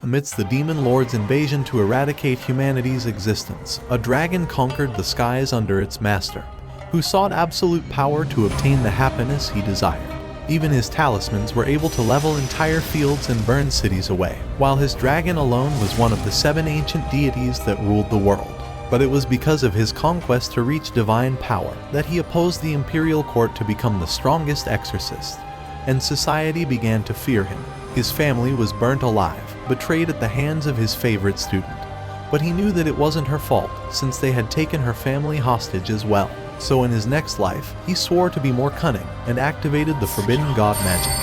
amidst the demon lord's invasion to eradicate humanity's existence, a dragon conquered the skies under its master, who sought absolute power to obtain the happiness he desired. Even his talismans were able to level entire fields and burn cities away, while his dragon alone was one of the 7 ancient deities that ruled the world. But it was because of his conquest to reach divine power that he opposed the imperial court to become the strongest exorcist, and society began to fear him. His family was burnt alive, betrayed at the hands of his favorite student. But he knew that it wasn't her fault, since they had taken her family hostage as well. So in his next life, he swore to be more cunning and activated the forbidden god magic.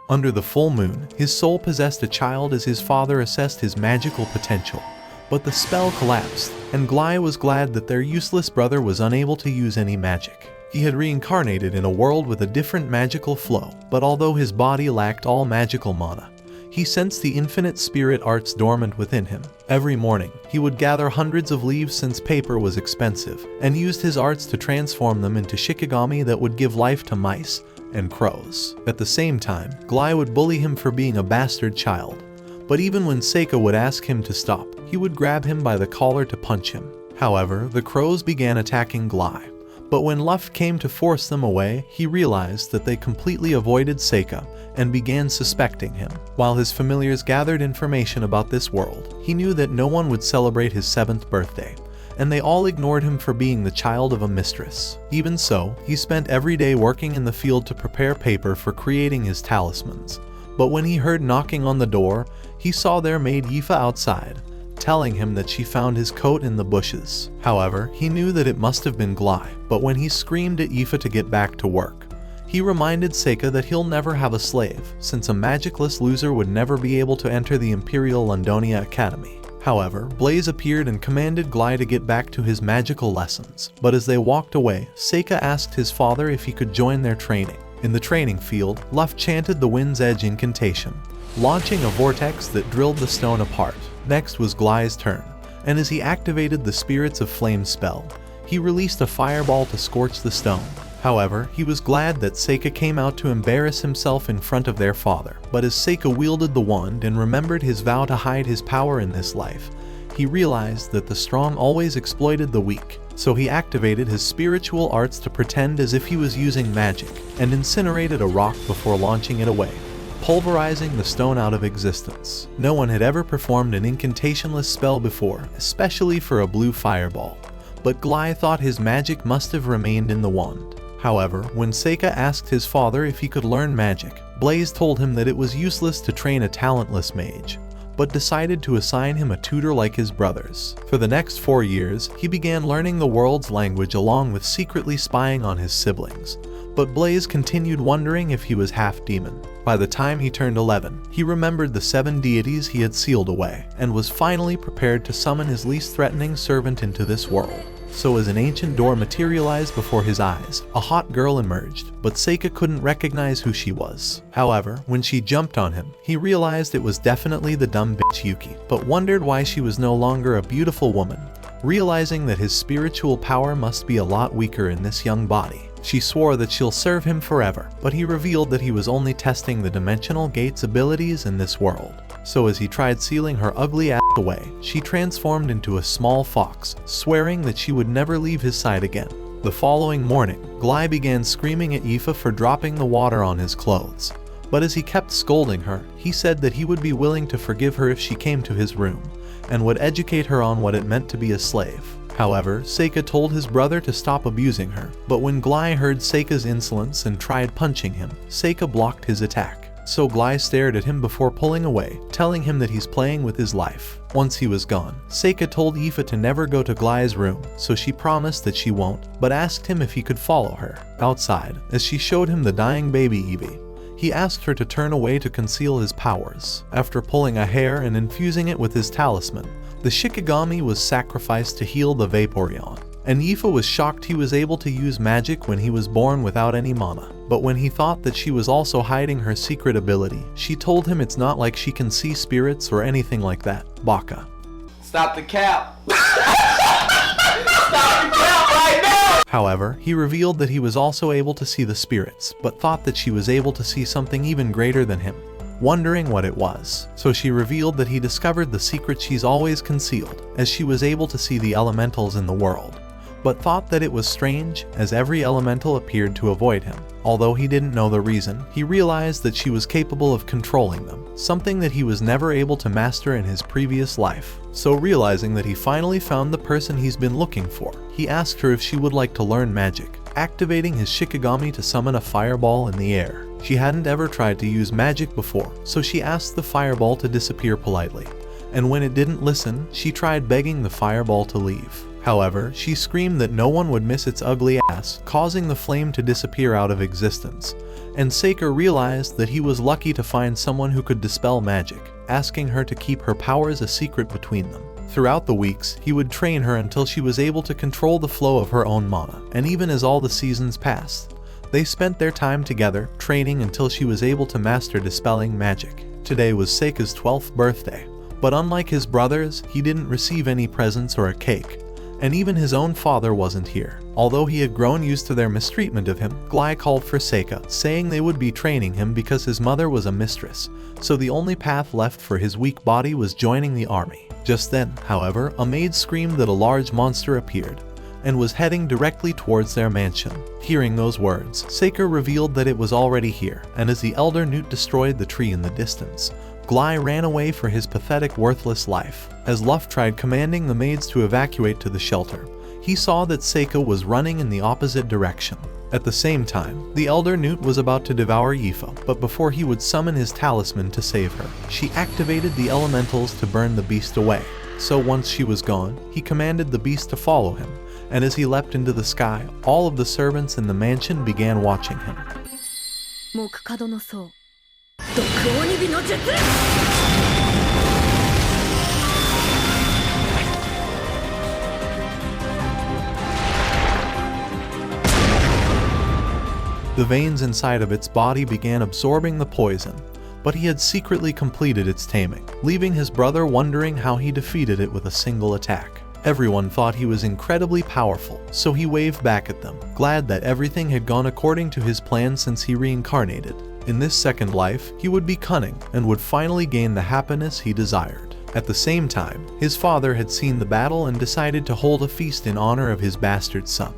Under the full moon, his soul possessed a child as his father assessed his magical potential. But the spell collapsed, and Glai was glad that their useless brother was unable to use any magic. He had reincarnated in a world with a different magical flow, but although his body lacked all magical mana, he sensed the infinite spirit arts dormant within him. Every morning, he would gather hundreds of leaves since paper was expensive, and used his arts to transform them into shikigami that would give life to mice and crows. At the same time, Glai would bully him for being a bastard child. But even when Seika would ask him to stop, he would grab him by the collar to punch him. However, the crows began attacking Glai. But when Luft came to force them away, he realized that they completely avoided Seika and began suspecting him. While his familiars gathered information about this world, he knew that no one would celebrate his 7th birthday, and they all ignored him for being the child of a mistress. Even so, he spent every day working in the field to prepare paper for creating his talismans. But when he heard knocking on the door, he saw their maid Yifa outside, telling him that she found his coat in the bushes. However, he knew that it must have been Glai, but when he screamed at Yifa to get back to work, he reminded Seika that he'll never have a slave, since a magicless loser would never be able to enter the Imperial Londonia Academy. However, Blaze appeared and commanded Glai to get back to his magical lessons, but as they walked away, Seika asked his father if he could join their training. In the training field, Luft chanted the Wind's Edge incantation, launching a vortex that drilled the stone apart. Next was Glai's turn, and as he activated the Spirits of Flame spell, he released a fireball to scorch the stone. However, he was glad that Seika came out to embarrass himself in front of their father. But as Seika wielded the wand and remembered his vow to hide his power in this life, he realized that the strong always exploited the weak. So he activated his spiritual arts to pretend as if he was using magic, and incinerated a rock before launching it away, pulverizing the stone out of existence. No one had ever performed an incantationless spell before, especially for a blue fireball. But Glai thought his magic must have remained in the wand. However, when Seika asked his father if he could learn magic, Blaze told him that it was useless to train a talentless mage, but decided to assign him a tutor like his brothers. For the next 4 years, he began learning the world's language along with secretly spying on his siblings. But Blaze continued wondering if he was half demon. By the time he turned 11, he remembered the 7 deities he had sealed away, and was finally prepared to summon his least threatening servant into this world. So as an ancient door materialized before his eyes, a hot girl emerged, but Seika couldn't recognize who she was. However, when she jumped on him, he realized it was definitely the dumb bitch Yuki, but wondered why she was no longer a beautiful woman. Realizing that his spiritual power must be a lot weaker in this young body, she swore that she'll serve him forever, but he revealed that he was only testing the dimensional gate's abilities in this world. So as he tried sealing her ugly ass away, she transformed into a small fox, swearing that she would never leave his side again. The following morning, Glai began screaming at Yifa for dropping the water on his clothes. But as he kept scolding her, he said that he would be willing to forgive her if she came to his room, and would educate her on what it meant to be a slave. However, Seika told his brother to stop abusing her, but when Glai heard Seika's insolence and tried punching him, Seika blocked his attack. So Glai stared at him before pulling away, telling him that he's playing with his life. Once he was gone, Seika told Yifa to never go to Glai's room, so she promised that she won't, but asked him if he could follow her. Outside, as she showed him the dying baby Evie, he asked her to turn away to conceal his powers. After pulling a hair and infusing it with his talisman, the Shikigami was sacrificed to heal the Vaporeon. And Yifa was shocked he was able to use magic when he was born without any mana. But when he thought that she was also hiding her secret ability, she told him it's not like she can see spirits or anything like that. Baka. Stop the cap. Stop the cap right now! However, he revealed that he was also able to see the spirits, but thought that she was able to see something even greater than him, wondering what it was. So she revealed that he discovered the secret she's always concealed, as she was able to see the elementals in the world, but thought that it was strange as every elemental appeared to avoid him. Although he didn't know the reason, he realized that she was capable of controlling them, something that he was never able to master in his previous life. So realizing that he finally found the person he's been looking for, he asked her if she would like to learn magic, activating his Shikigami to summon a fireball in the air. She hadn't ever tried to use magic before, so she asked the fireball to disappear politely, and when it didn't listen, she tried begging the fireball to leave. However, she screamed that no one would miss its ugly ass, causing the flame to disappear out of existence, and Seika realized that he was lucky to find someone who could dispel magic, asking her to keep her powers a secret between them. Throughout the weeks, he would train her until she was able to control the flow of her own mana, and even as all the seasons passed, they spent their time together, training until she was able to master dispelling magic. Today was Seika's 12th birthday, but unlike his brothers, he didn't receive any presents or a cake, and even his own father wasn't here. Although he had grown used to their mistreatment of him, Glai called for Seika, saying they would be training him because his mother was a mistress, so the only path left for his weak body was joining the army. Just then, however, a maid screamed that a large monster appeared, and was heading directly towards their mansion. Hearing those words, Seika revealed that it was already here, and as the elder newt destroyed the tree in the distance, Glai ran away for his pathetic, worthless life. As Luff tried commanding the maids to evacuate to the shelter, he saw that Seika was running in the opposite direction. At the same time, the elder newt was about to devour Yifa, but before he would summon his talisman to save her, she activated the elementals to burn the beast away. So once she was gone, he commanded the beast to follow him, and as he leapt into the sky, all of the servants in the mansion began watching him. The veins inside of its body began absorbing the poison, but he had secretly completed its taming, leaving his brother wondering how he defeated it with a single attack. Everyone thought he was incredibly powerful, so he waved back at them, glad that everything had gone according to his plan since he reincarnated. In this second life, he would be cunning and would finally gain the happiness he desired. At the same time, his father had seen the battle and decided to hold a feast in honor of his bastard son.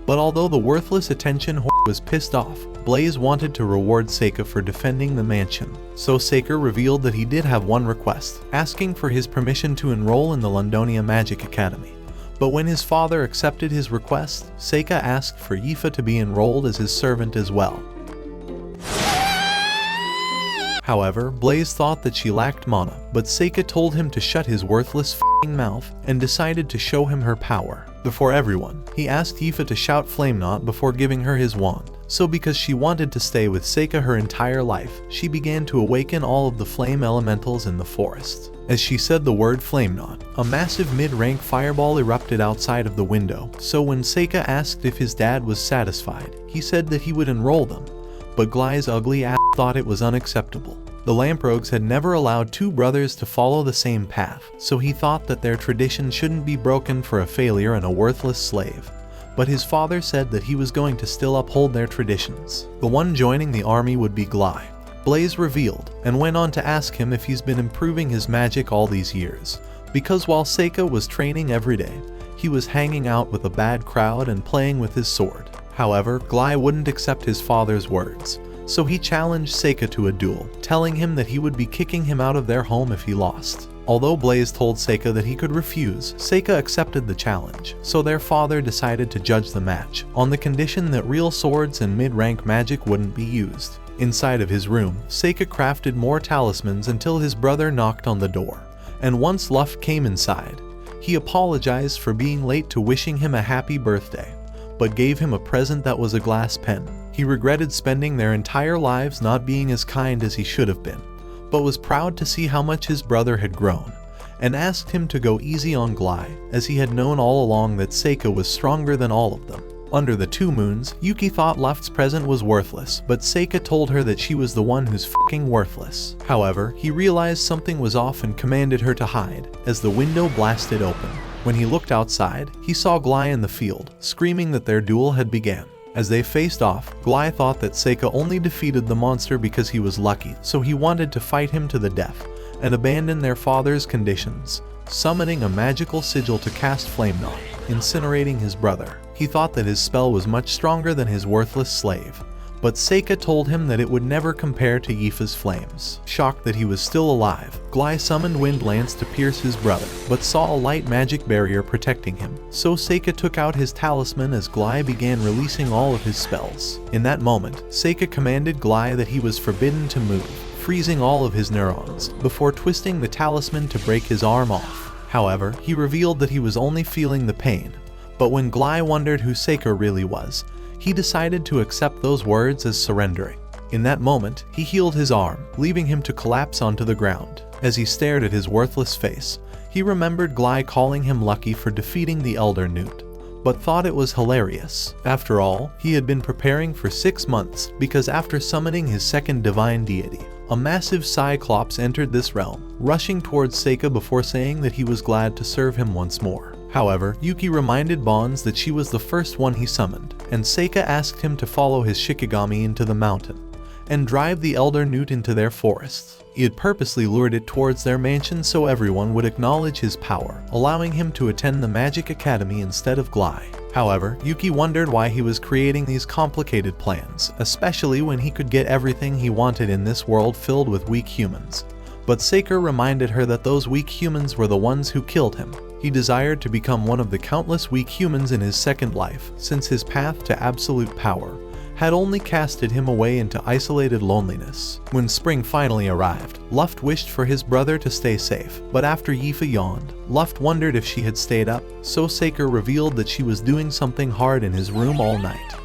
But although the worthless attention whore was pissed off, Blaze wanted to reward Seika for defending the mansion. So Seika revealed that he did have one request, asking for his permission to enroll in the Londonia Magic Academy. But when his father accepted his request, Seika asked for Yifa to be enrolled as his servant as well. However, Blaze thought that she lacked mana, but Seika told him to shut his worthless f***ing mouth and decided to show him her power. Before everyone, he asked Yifa to shout Flame Knot before giving her his wand. So because she wanted to stay with Seika her entire life, she began to awaken all of the flame elementals in the forest. As she said the word Flame Knot, a massive mid-rank fireball erupted outside of the window, so when Seika asked if his dad was satisfied, he said that he would enroll them. But Glai's ugly ass thought it was unacceptable. The Lamprogues had never allowed two brothers to follow the same path, so he thought that their tradition shouldn't be broken for a failure and a worthless slave. But his father said that he was going to still uphold their traditions. The one joining the army would be Glai. Blaze revealed, and went on to ask him if he's been improving his magic all these years, because while Seika was training every day, he was hanging out with a bad crowd and playing with his sword. However, Glai wouldn't accept his father's words, so he challenged Seika to a duel, telling him that he would be kicking him out of their home if he lost. Although Blaze told Seika that he could refuse, Seika accepted the challenge, so their father decided to judge the match, on the condition that real swords and mid-rank magic wouldn't be used. Inside of his room, Seika crafted more talismans until his brother knocked on the door, and once Luff came inside, he apologized for being late to wishing him a happy birthday, but gave him a present that was a glass pen. He regretted spending their entire lives not being as kind as he should have been, but was proud to see how much his brother had grown, and asked him to go easy on Glai, as he had known all along that Seika was stronger than all of them. Under the two moons, Yuki thought Luft's present was worthless, but Seika told her that she was the one who's fucking worthless. However, he realized something was off and commanded her to hide, as the window blasted open. When he looked outside, he saw Glai in the field, screaming that their duel had begun. As they faced off, Glai thought that Seika only defeated the monster because he was lucky, so he wanted to fight him to the death, and abandon their father's conditions, summoning a magical sigil to cast Flame Knot, incinerating his brother. He thought that his spell was much stronger than his worthless slave, but Seika told him that it would never compare to Yifa's flames. Shocked that he was still alive, Glai summoned Wind Lance to pierce his brother, but saw a light magic barrier protecting him. So Seika took out his talisman as Glai began releasing all of his spells. In that moment, Seika commanded Glai that he was forbidden to move, freezing all of his neurons, before twisting the talisman to break his arm off. However, he revealed that he was only feeling the pain. But when Glai wondered who Seika really was, he decided to accept those words as surrendering. In that moment, he healed his arm, leaving him to collapse onto the ground. As he stared at his worthless face, he remembered Glai calling him lucky for defeating the Elder Newt, but thought it was hilarious. After all, he had been preparing for 6 months, because after summoning his second divine deity, a massive Cyclops entered this realm, rushing towards Seika before saying that he was glad to serve him once more. However, Yuki reminded Bonds that she was the first one he summoned, and Seika asked him to follow his Shikigami into the mountain, and drive the Elder Newt into their forests. He had purposely lured it towards their mansion so everyone would acknowledge his power, allowing him to attend the Magic Academy instead of Glai. However, Yuki wondered why he was creating these complicated plans, especially when he could get everything he wanted in this world filled with weak humans. But Seika reminded her that those weak humans were the ones who killed him. He desired to become one of the countless weak humans in his second life, since his path to absolute power had only casted him away into isolated loneliness. When spring finally arrived, Luft wished for his brother to stay safe, but after Yifa yawned, Luft wondered if she had stayed up, so Seika revealed that she was doing something hard in his room all night.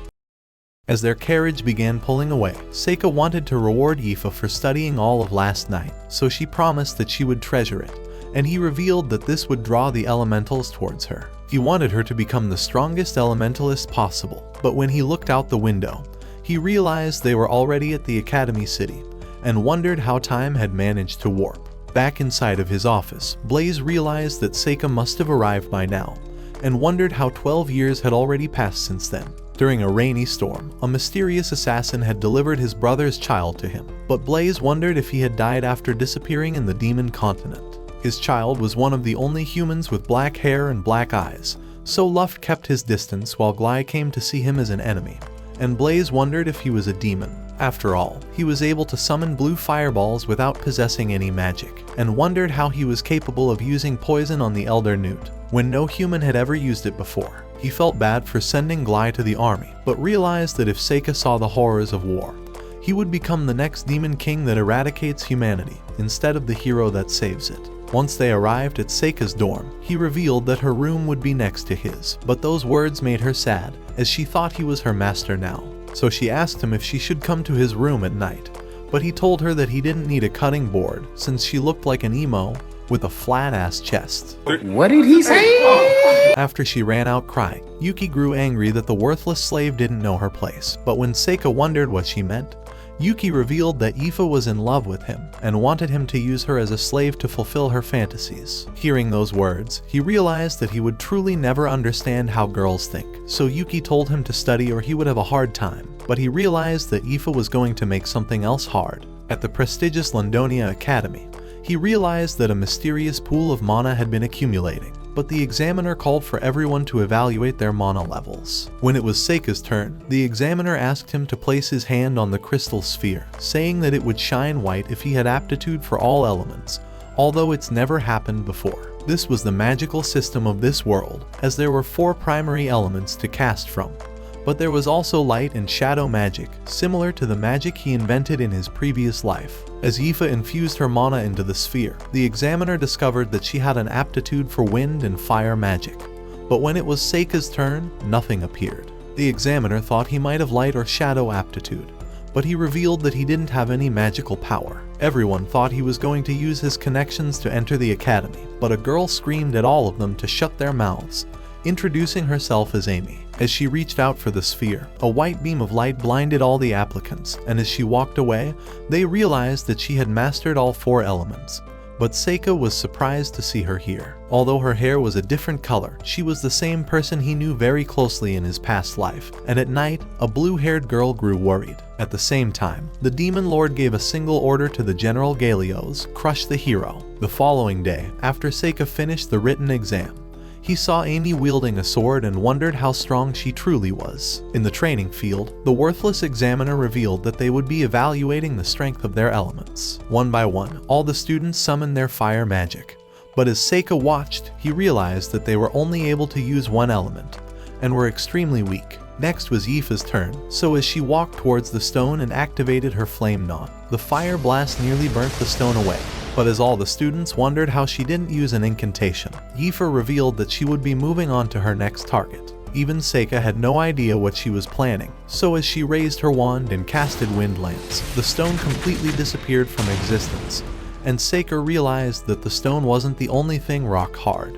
As their carriage began pulling away, Seika wanted to reward Yifa for studying all of last night, so she promised that she would treasure it, and he revealed that this would draw the elementals towards her. He wanted her to become the strongest elementalist possible, but when he looked out the window, he realized they were already at the Academy City, and wondered how time had managed to warp. Back inside of his office, Blaze realized that Seika must have arrived by now, and wondered how 12 years had already passed since then. During a rainy storm, a mysterious assassin had delivered his brother's child to him, but Blaze wondered if he had died after disappearing in the Demon Continent. His child was one of the only humans with black hair and black eyes, so Luft kept his distance while Glai came to see him as an enemy, and Blaze wondered if he was a demon. After all, he was able to summon blue fireballs without possessing any magic, and wondered how he was capable of using poison on the Elder Newt, when no human had ever used it before. He felt bad for sending Glai to the army, but realized that if Seika saw the horrors of war, he would become the next demon king that eradicates humanity, instead of the hero that saves it. Once they arrived at Seika's dorm, he revealed that her room would be next to his, but those words made her sad, as she thought he was her master now. So she asked him if she should come to his room at night, but he told her that he didn't need a cutting board, since she looked like an emo with a flat-ass chest. What did he say? After she ran out crying, Yuki grew angry that the worthless slave didn't know her place, but when Seika wondered what she meant, Yuki revealed that Yifa was in love with him and wanted him to use her as a slave to fulfill her fantasies. Hearing those words, he realized that he would truly never understand how girls think, so Yuki told him to study or he would have a hard time, but he realized that Yifa was going to make something else hard. At the prestigious Londonia Academy, he realized that a mysterious pool of mana had been accumulating, but the examiner called for everyone to evaluate their mana levels. When it was Seika's turn, the examiner asked him to place his hand on the crystal sphere, saying that it would shine white if he had aptitude for all elements, although it's never happened before. This was the magical system of this world, as there were 4 primary elements to cast from. But there was also light and shadow magic, similar to the magic he invented in his previous life. As Yifa infused her mana into the sphere, the examiner discovered that she had an aptitude for wind and fire magic. But when it was Seika's turn, nothing appeared. The examiner thought he might have light or shadow aptitude, but he revealed that he didn't have any magical power. Everyone thought he was going to use his connections to enter the academy, but a girl screamed at all of them to shut their mouths, introducing herself as Amy. As she reached out for the sphere, a white beam of light blinded all the applicants, and as she walked away, they realized that she had mastered all 4 elements. But Seika was surprised to see her here. Although her hair was a different color, she was the same person he knew very closely in his past life, and at night, a blue-haired girl grew worried. At the same time, the Demon Lord gave a single order to the General Galios: crush the hero. The following day, after Seika finished the written exam, he saw Amy wielding a sword and wondered how strong she truly was. In the training field, the worthless examiner revealed that they would be evaluating the strength of their elements. One by one, all the students summoned their fire magic. But as Seika watched, he realized that they were only able to use one element, and were extremely weak. Next was Yifa's turn, so as she walked towards the stone and activated her flame knot, the fire blast nearly burnt the stone away. But as all the students wondered how she didn't use an incantation, Yifa revealed that she would be moving on to her next target. Even Seika had no idea what she was planning, so as she raised her wand and casted Wind Lance, the stone completely disappeared from existence, and Seika realized that the stone wasn't the only thing rock hard.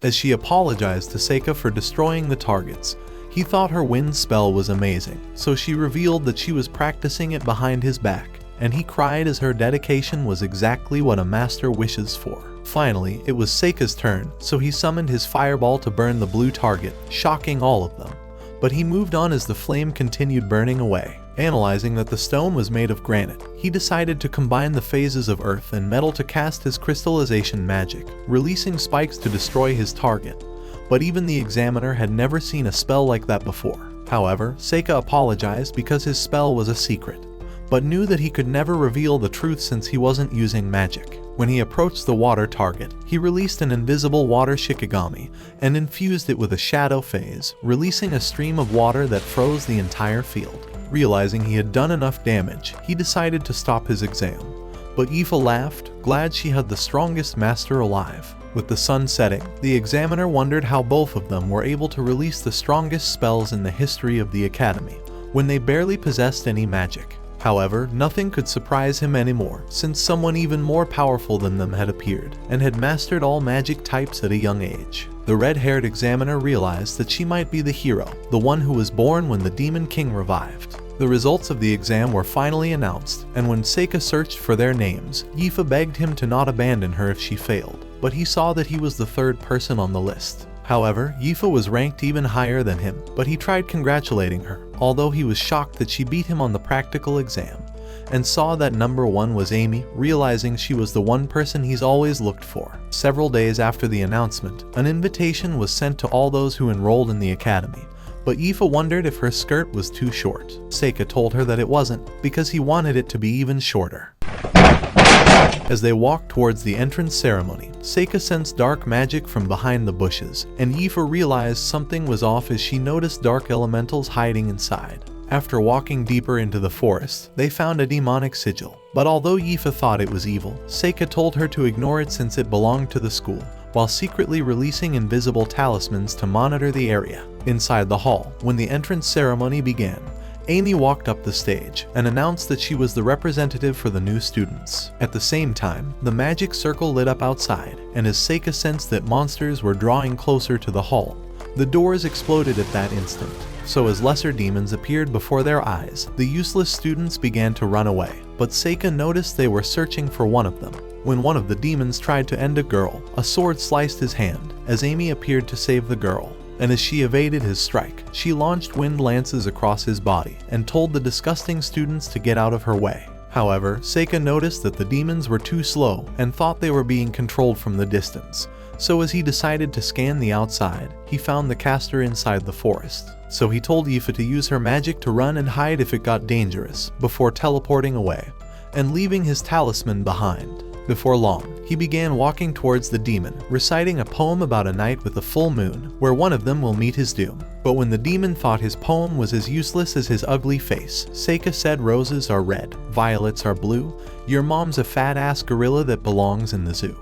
As she apologized to Seika for destroying the targets, he thought her wind spell was amazing, so she revealed that she was practicing it behind his back, and he cried as her dedication was exactly what a master wishes for. Finally, it was Seika's turn, so he summoned his fireball to burn the blue target, shocking all of them. But he moved on as the flame continued burning away. Analyzing that the stone was made of granite, he decided to combine the phases of earth and metal to cast his crystallization magic, releasing spikes to destroy his target. But even the examiner had never seen a spell like that before. However, Seika apologized because his spell was a secret, but knew that he could never reveal the truth since he wasn't using magic. When he approached the water target, he released an invisible water shikigami and infused it with a shadow phase, releasing a stream of water that froze the entire field. Realizing he had done enough damage, he decided to stop his exam. But Yifa laughed, glad she had the strongest master alive. With the sun setting, the examiner wondered how both of them were able to release the strongest spells in the history of the academy, when they barely possessed any magic. However, nothing could surprise him anymore, since someone even more powerful than them had appeared, and had mastered all magic types at a young age. The red-haired examiner realized that she might be the hero, the one who was born when the Demon King revived. The results of the exam were finally announced, and when Seika searched for their names, Yifa begged him to not abandon her if she failed, but he saw that he was the 3rd person on the list. However, Yifa was ranked even higher than him, but he tried congratulating her, although he was shocked that she beat him on the practical exam, and saw that number 1 was Amy, realizing she was the one person he's always looked for. Several days after the announcement, an invitation was sent to all those who enrolled in the academy, but Yifa wondered if her skirt was too short. Seika told her that it wasn't, because he wanted it to be even shorter. As they walked towards the entrance ceremony, Seika sensed dark magic from behind the bushes, and Yifa realized something was off as she noticed dark elementals hiding inside. After walking deeper into the forest, they found a demonic sigil, but although Yifa thought it was evil, Seika told her to ignore it since it belonged to the school, while secretly releasing invisible talismans to monitor the area. Inside the hall, when the entrance ceremony began, Amy walked up the stage and announced that she was the representative for the new students. At the same time, the magic circle lit up outside, and as Seika sensed that monsters were drawing closer to the hall, the doors exploded at that instant. So as lesser demons appeared before their eyes, the useless students began to run away, but Seika noticed they were searching for one of them. When one of the demons tried to end a girl, a sword sliced his hand, as Amy appeared to save the girl. And as she evaded his strike, she launched wind lances across his body and told the disgusting students to get out of her way. However, Seika noticed that the demons were too slow and thought they were being controlled from the distance. So as he decided to scan the outside, he found the caster inside the forest. So he told Yifa to use her magic to run and hide if it got dangerous, before teleporting away, and leaving his talisman behind. Before long, he began walking towards the demon, reciting a poem about a night with a full moon, where one of them will meet his doom. But when the demon thought his poem was as useless as his ugly face, Seika said roses are red, violets are blue, your mom's a fat-ass gorilla that belongs in the zoo.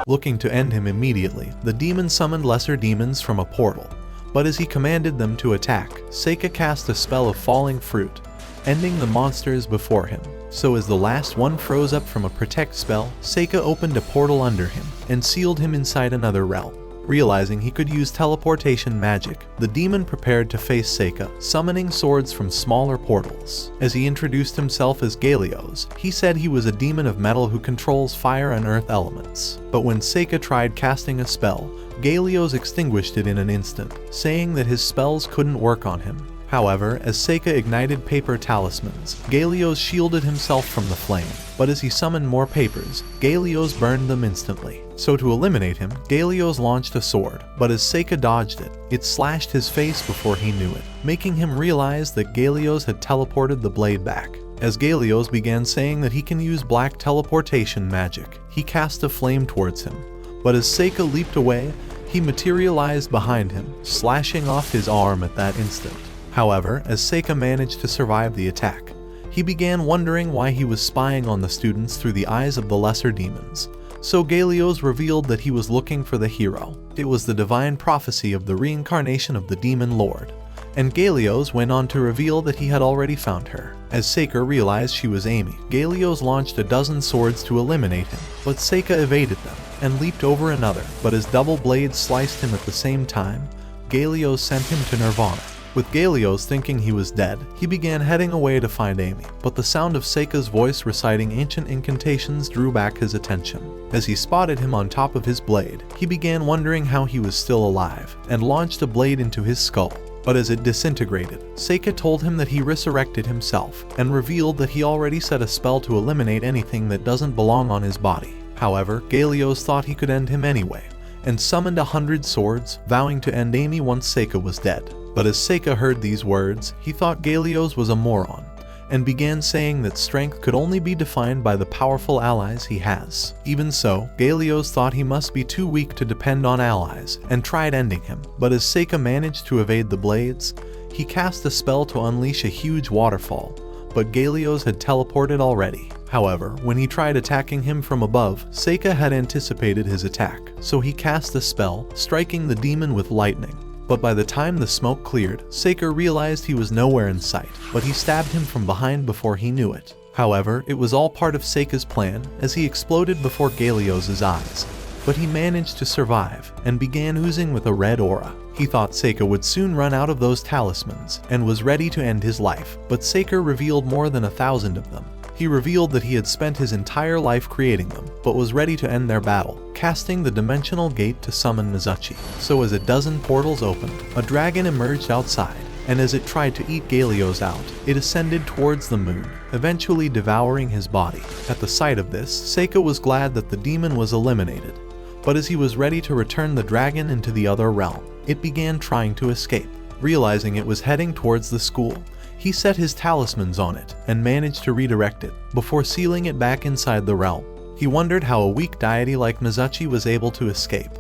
Looking to end him immediately, the demon summoned lesser demons from a portal. But as he commanded them to attack, Seika cast a spell of falling fruit, ending the monsters before him. So as the last one froze up from a protect spell, Seika opened a portal under him and sealed him inside another realm. Realizing he could use teleportation magic, the demon prepared to face Seika, summoning swords from smaller portals. As he introduced himself as Galios, he said he was a demon of metal who controls fire and earth elements. But when Seika tried casting a spell, Galios extinguished it in an instant, saying that his spells couldn't work on him. However, as Seika ignited paper talismans, Galios shielded himself from the flame, but as he summoned more papers, Galios burned them instantly. So to eliminate him, Galios launched a sword, but as Seika dodged it, it slashed his face before he knew it, making him realize that Galios had teleported the blade back. As Galios began saying that he can use black teleportation magic, he cast a flame towards him, but as Seika leaped away, he materialized behind him, slashing off his arm at that instant. However, as Seika managed to survive the attack, he began wondering why he was spying on the students through the eyes of the lesser demons. So Galios revealed that he was looking for the hero. It was the divine prophecy of the reincarnation of the demon lord. And Galios went on to reveal that he had already found her. As Seika realized she was Amy, Galios launched a dozen swords to eliminate him, but Seika evaded them and leaped over another, but as double blades sliced him at the same time, Galios sent him to Nirvana. With Galios thinking he was dead, he began heading away to find Amy, but the sound of Seika's voice reciting ancient incantations drew back his attention. As he spotted him on top of his blade, he began wondering how he was still alive, and launched a blade into his skull. But as it disintegrated, Seika told him that he resurrected himself, and revealed that he already set a spell to eliminate anything that doesn't belong on his body. However, Galios thought he could end him anyway, and summoned 100 swords, vowing to end Amy once Seika was dead. But as Seika heard these words, he thought Galios was a moron, and began saying that strength could only be defined by the powerful allies he has. Even so, Galios thought he must be too weak to depend on allies, and tried ending him. But as Seika managed to evade the blades, he cast a spell to unleash a huge waterfall, but Galios had teleported already. However, when he tried attacking him from above, Seika had anticipated his attack, so he cast a spell, striking the demon with lightning. But by the time the smoke cleared, Seika realized he was nowhere in sight, but he stabbed him from behind before he knew it. However, it was all part of Seika's plan, as he exploded before Galios' eyes. But he managed to survive, and began oozing with a red aura. He thought Seika would soon run out of those talismans, and was ready to end his life, but Seika revealed more than 1,000 of them. He revealed that he had spent his entire life creating them, but was ready to end their battle, casting the dimensional gate to summon Mizuchi. So as a dozen portals opened, a dragon emerged outside, and as it tried to eat Galios out, it ascended towards the moon, eventually devouring his body. At the sight of this, Seika was glad that the demon was eliminated, but as he was ready to return the dragon into the other realm, it began trying to escape. Realizing it was heading towards the school, he set his talismans on it and managed to redirect it, before sealing it back inside the realm. He wondered how a weak deity like Mizuchi was able to escape,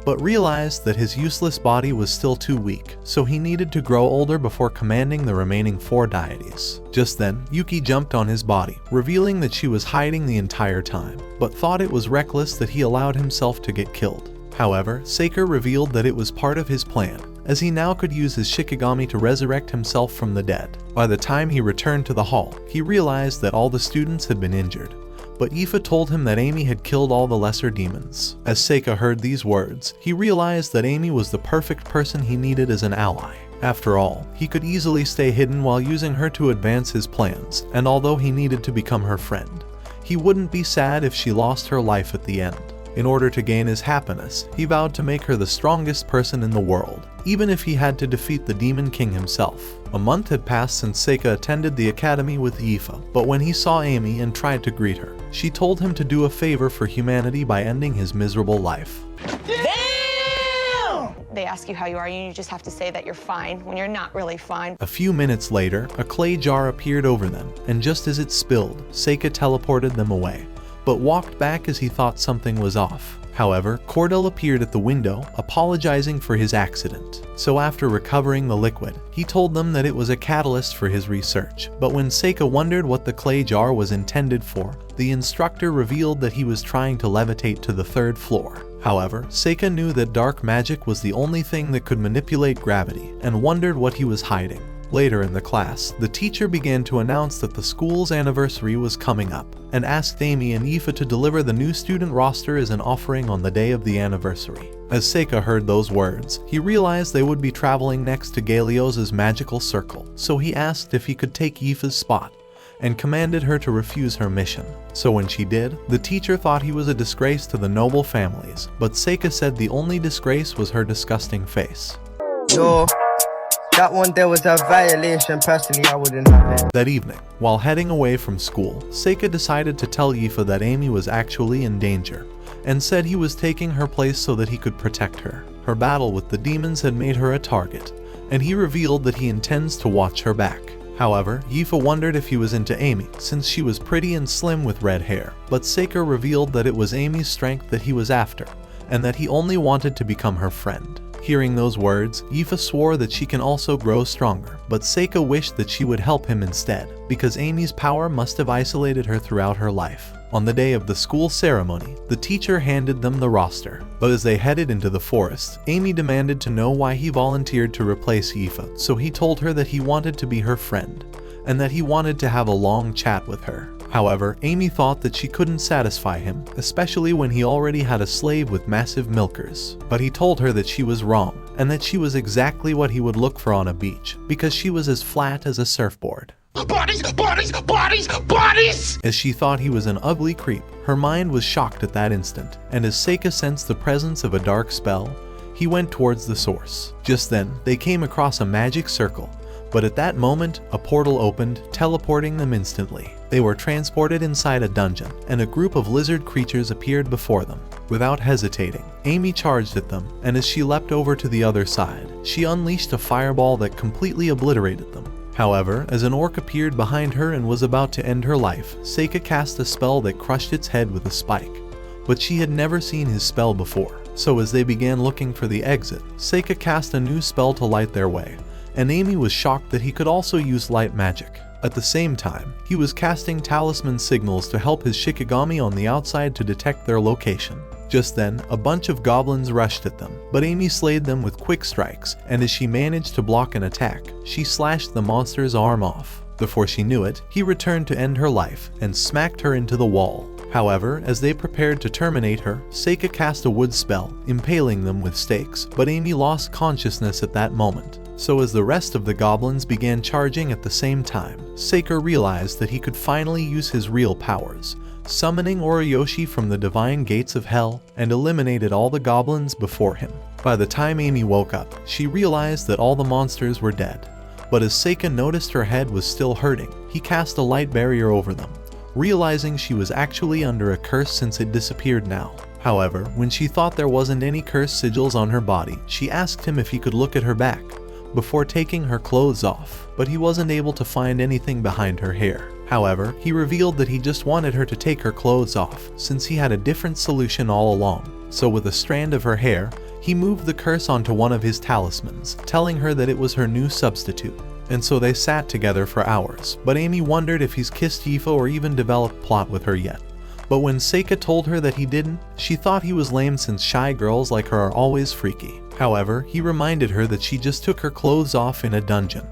but realized that his useless body was still too weak, so he needed to grow older before commanding the remaining 4 deities. Just then, Yuki jumped on his body, revealing that she was hiding the entire time, but thought it was reckless that he allowed himself to get killed. However, Seika revealed that it was part of his plan, as he now could use his Shikigami to resurrect himself from the dead. By the time he returned to the hall, he realized that all the students had been injured, but Aoife told him that Amy had killed all the lesser demons. As Seika heard these words, he realized that Amy was the perfect person he needed as an ally. After all, he could easily stay hidden while using her to advance his plans, and although he needed to become her friend, he wouldn't be sad if she lost her life at the end. In order to gain his happiness, he vowed to make her the strongest person in the world, even if he had to defeat the Demon King himself. A month had passed since Seika attended the academy with Aoife, but when he saw Amy and tried to greet her, she told him to do a favor for humanity by ending his miserable life. Damn! They ask you how you are, and you just have to say that you're fine when you're not really fine. A few minutes later, a clay jar appeared over them, and just as it spilled, Seika teleported them away, but walked back as he thought something was off. However, Cordell appeared at the window, apologizing for his accident. So after recovering the liquid, he told them that it was a catalyst for his research. But when Seika wondered what the clay jar was intended for, the instructor revealed that he was trying to levitate to the 3rd floor. However, Seika knew that dark magic was the only thing that could manipulate gravity, and wondered what he was hiding. Later in the class, the teacher began to announce that the school's anniversary was coming up, and asked Amy and Aoife to deliver the new student roster as an offering on the day of the anniversary. As Seika heard those words, he realized they would be traveling next to Galios's magical circle, so he asked if he could take Aoife's spot, and commanded her to refuse her mission. So when she did, the teacher thought he was a disgrace to the noble families, but Seika said the only disgrace was her disgusting face. Yo, that one there was a violation. Personally, I wouldn't have it. That evening, while heading away from school, Seika decided to tell Aoife that Amy was actually in danger, and said he was taking her place so that he could protect her. Her battle with the demons had made her a target, and he revealed that he intends to watch her back. However, Aoife wondered if he was into Amy, since she was pretty and slim with red hair, but Seika revealed that it was Amy's strength that he was after, and that he only wanted to become her friend. Hearing those words, Aoife swore that she can also grow stronger, but Seika wished that she would help him instead, because Amy's power must have isolated her throughout her life. On the day of the school ceremony, the teacher handed them the roster, but as they headed into the forest, Amy demanded to know why he volunteered to replace Aoife, so he told her that he wanted to be her friend, and that he wanted to have a long chat with her. However, Amy thought that she couldn't satisfy him, especially when he already had a slave with massive milkers. But he told her that she was wrong, and that she was exactly what he would look for on a beach, because she was as flat as a surfboard. Bodies, bodies, bodies, bodies! As she thought he was an ugly creep, her mind was shocked at that instant, and as Seika sensed the presence of a dark spell, he went towards the source. Just then, they came across a magic circle, but at that moment, a portal opened, teleporting them instantly. They were transported inside a dungeon, and a group of lizard creatures appeared before them. Without hesitating, Amy charged at them, and as she leapt over to the other side, she unleashed a fireball that completely obliterated them. However, as an orc appeared behind her and was about to end her life, Seika cast a spell that crushed its head with a spike. But she had never seen his spell before, so as they began looking for the exit, Seika cast a new spell to light their way, and Amy was shocked that he could also use light magic. At the same time, he was casting talisman signals to help his Shikigami on the outside to detect their location. Just then, a bunch of goblins rushed at them, but Amy slayed them with quick strikes, and as she managed to block an attack, she slashed the monster's arm off. Before she knew it, he returned to end her life and smacked her into the wall. However, as they prepared to terminate her, Seika cast a wood spell, impaling them with stakes, but Amy lost consciousness at that moment. So as the rest of the goblins began charging at the same time, Seika realized that he could finally use his real powers, summoning Oriyoshi from the divine gates of hell, and eliminated all the goblins before him. By the time Amy woke up, she realized that all the monsters were dead. But as Seika noticed her head was still hurting, he cast a light barrier over them, realizing she was actually under a curse since it disappeared now. However, when she thought there wasn't any curse sigils on her body, she asked him if he could look at her back, before taking her clothes off, but he wasn't able to find anything behind her hair. However, he revealed that he just wanted her to take her clothes off, since he had a different solution all along. So with a strand of her hair, he moved the curse onto one of his talismans, telling her that it was her new substitute. And so they sat together for hours, but Amy wondered if he's kissed Aoife or even developed plot with her yet. But when Seika told her that he didn't, she thought he was lame since shy girls like her are always freaky. However, he reminded her that she just took her clothes off in a dungeon.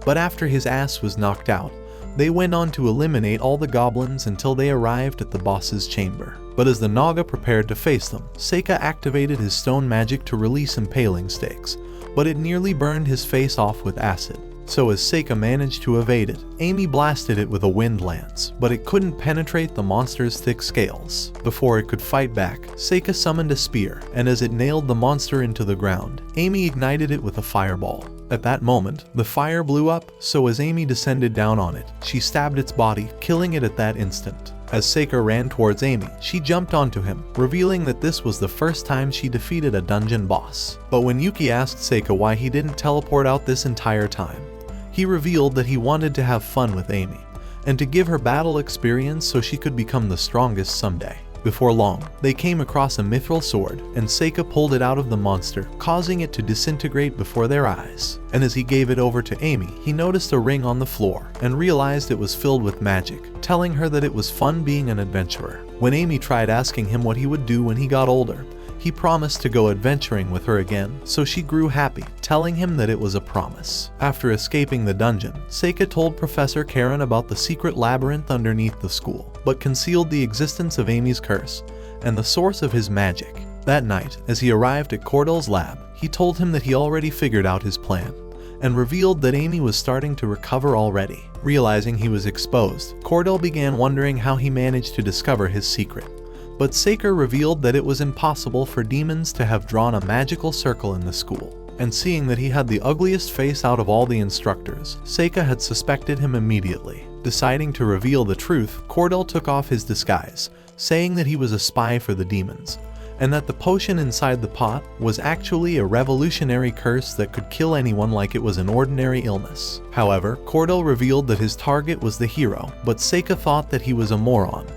But after his ass was knocked out, they went on to eliminate all the goblins until they arrived at the boss's chamber. But as the Naga prepared to face them, Seika activated his stone magic to release impaling stakes, but it nearly burned his face off with acid. So as Seika managed to evade it, Amy blasted it with a wind lance, but it couldn't penetrate the monster's thick scales. Before it could fight back, Seika summoned a spear, and as it nailed the monster into the ground, Amy ignited it with a fireball. At that moment, the fire blew up, so as Amy descended down on it, she stabbed its body, killing it at that instant. As Seika ran towards Amy, she jumped onto him, revealing that this was the first time she defeated a dungeon boss. But when Yuki asked Seika why he didn't teleport out this entire time, he revealed that he wanted to have fun with Amy, and to give her battle experience so she could become the strongest someday. Before long, they came across a mithril sword, and Seika pulled it out of the monster, causing it to disintegrate before their eyes. And as he gave it over to Amy, he noticed a ring on the floor, and realized it was filled with magic, telling her that it was fun being an adventurer. When Amy tried asking him what he would do when he got older, He promised to go adventuring with her again, so she grew happy, telling him that it was a promise. After escaping the dungeon, Seika told Professor Karen about the secret labyrinth underneath the school, but concealed the existence of Amy's curse and the source of his magic. That night, as he arrived at Cordell's lab, he told him that he already figured out his plan, and revealed that Amy was starting to recover already. Realizing he was exposed, Cordell began wondering how he managed to discover his secret. But Seika revealed that it was impossible for demons to have drawn a magical circle in the school. And seeing that he had the ugliest face out of all the instructors, Seika had suspected him immediately. Deciding to reveal the truth, Cordell took off his disguise, saying that he was a spy for the demons, and that the potion inside the pot was actually a revolutionary curse that could kill anyone like it was an ordinary illness. However, Cordell revealed that his target was the hero, but Seika thought that he was a moron,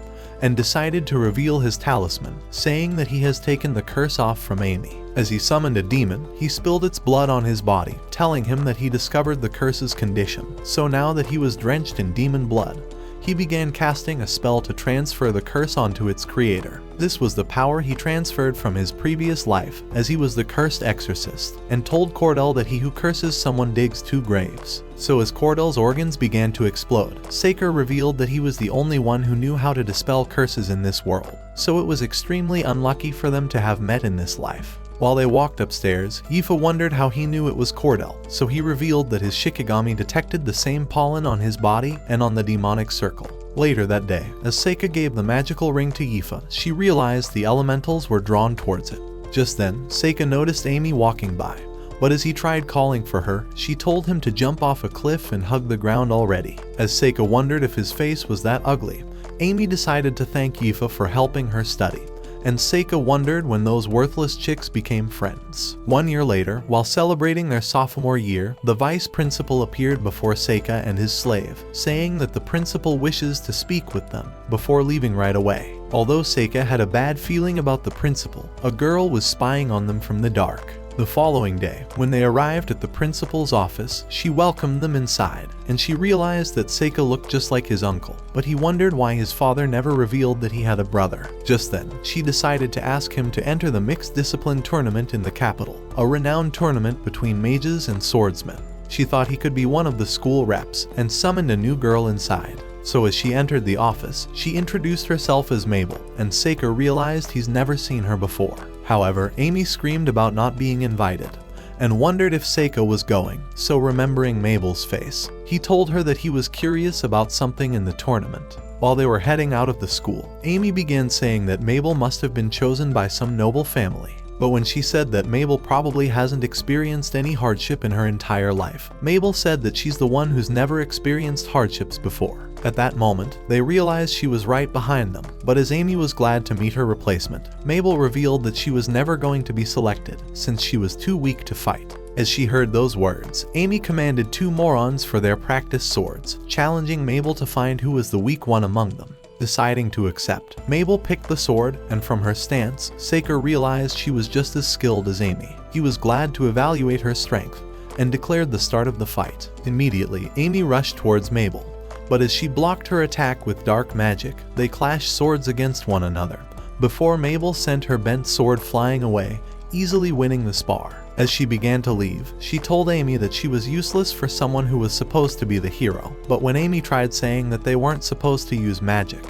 and decided to reveal his talisman, saying that he has taken the curse off from Amy. As he summoned a demon, he spilled its blood on his body, telling him that he discovered the curse's condition. So now that he was drenched in demon blood, he began casting a spell to transfer the curse onto its creator. This was the power he transferred from his previous life, as he was the cursed exorcist, and told Cordell that he who curses someone digs 2 graves. So as Cordell's organs began to explode, Seika revealed that he was the only one who knew how to dispel curses in this world, so it was extremely unlucky for them to have met in this life. While they walked upstairs, Yifa wondered how he knew it was Cordell, so he revealed that his Shikigami detected the same pollen on his body and on the demonic circle. Later that day, as Seika gave the magical ring to Yifa, she realized the elementals were drawn towards it. Just then, Seika noticed Amy walking by, but as he tried calling for her, she told him to jump off a cliff and hug the ground already. As Seika wondered if his face was that ugly, Amy decided to thank Yifa for helping her study, and Seika wondered when those worthless chicks became friends. 1 year later, while celebrating their sophomore year, the vice principal appeared before Seika and his slave, saying that the principal wishes to speak with them before leaving right away. Although Seika had a bad feeling about the principal, a girl was spying on them from the dark. The following day, when they arrived at the principal's office, she welcomed them inside, and she realized that Seika looked just like his uncle, but he wondered why his father never revealed that he had a brother. Just then, she decided to ask him to enter the mixed discipline tournament in the capital, a renowned tournament between mages and swordsmen. She thought he could be one of the school reps, and summoned a new girl inside. So as she entered the office, she introduced herself as Mabel, and Seika realized he's never seen her before. However, Amy screamed about not being invited, and wondered if Seika was going, so remembering Mabel's face, he told her that he was curious about something in the tournament. While they were heading out of the school, Amy began saying that Mabel must have been chosen by some noble family. But when she said that Mabel probably hasn't experienced any hardship in her entire life, Mabel said that she's the one who's never experienced hardships before. At that moment, they realized she was right behind them, but as Amy was glad to meet her replacement, Mabel revealed that she was never going to be selected, since she was too weak to fight. As she heard those words, Amy commanded 2 morons for their practice swords, challenging Mabel to find who was the weak one among them. Deciding to accept, Mabel picked the sword, and from her stance, Seika realized she was just as skilled as Amy. He was glad to evaluate her strength, and declared the start of the fight. Immediately, Amy rushed towards Mabel, but as she blocked her attack with dark magic, they clashed swords against one another, before Mabel sent her bent sword flying away, easily winning the spar. As she began to leave, she told Amy that she was useless for someone who was supposed to be the hero. But when Amy tried saying that they weren't supposed to use magic,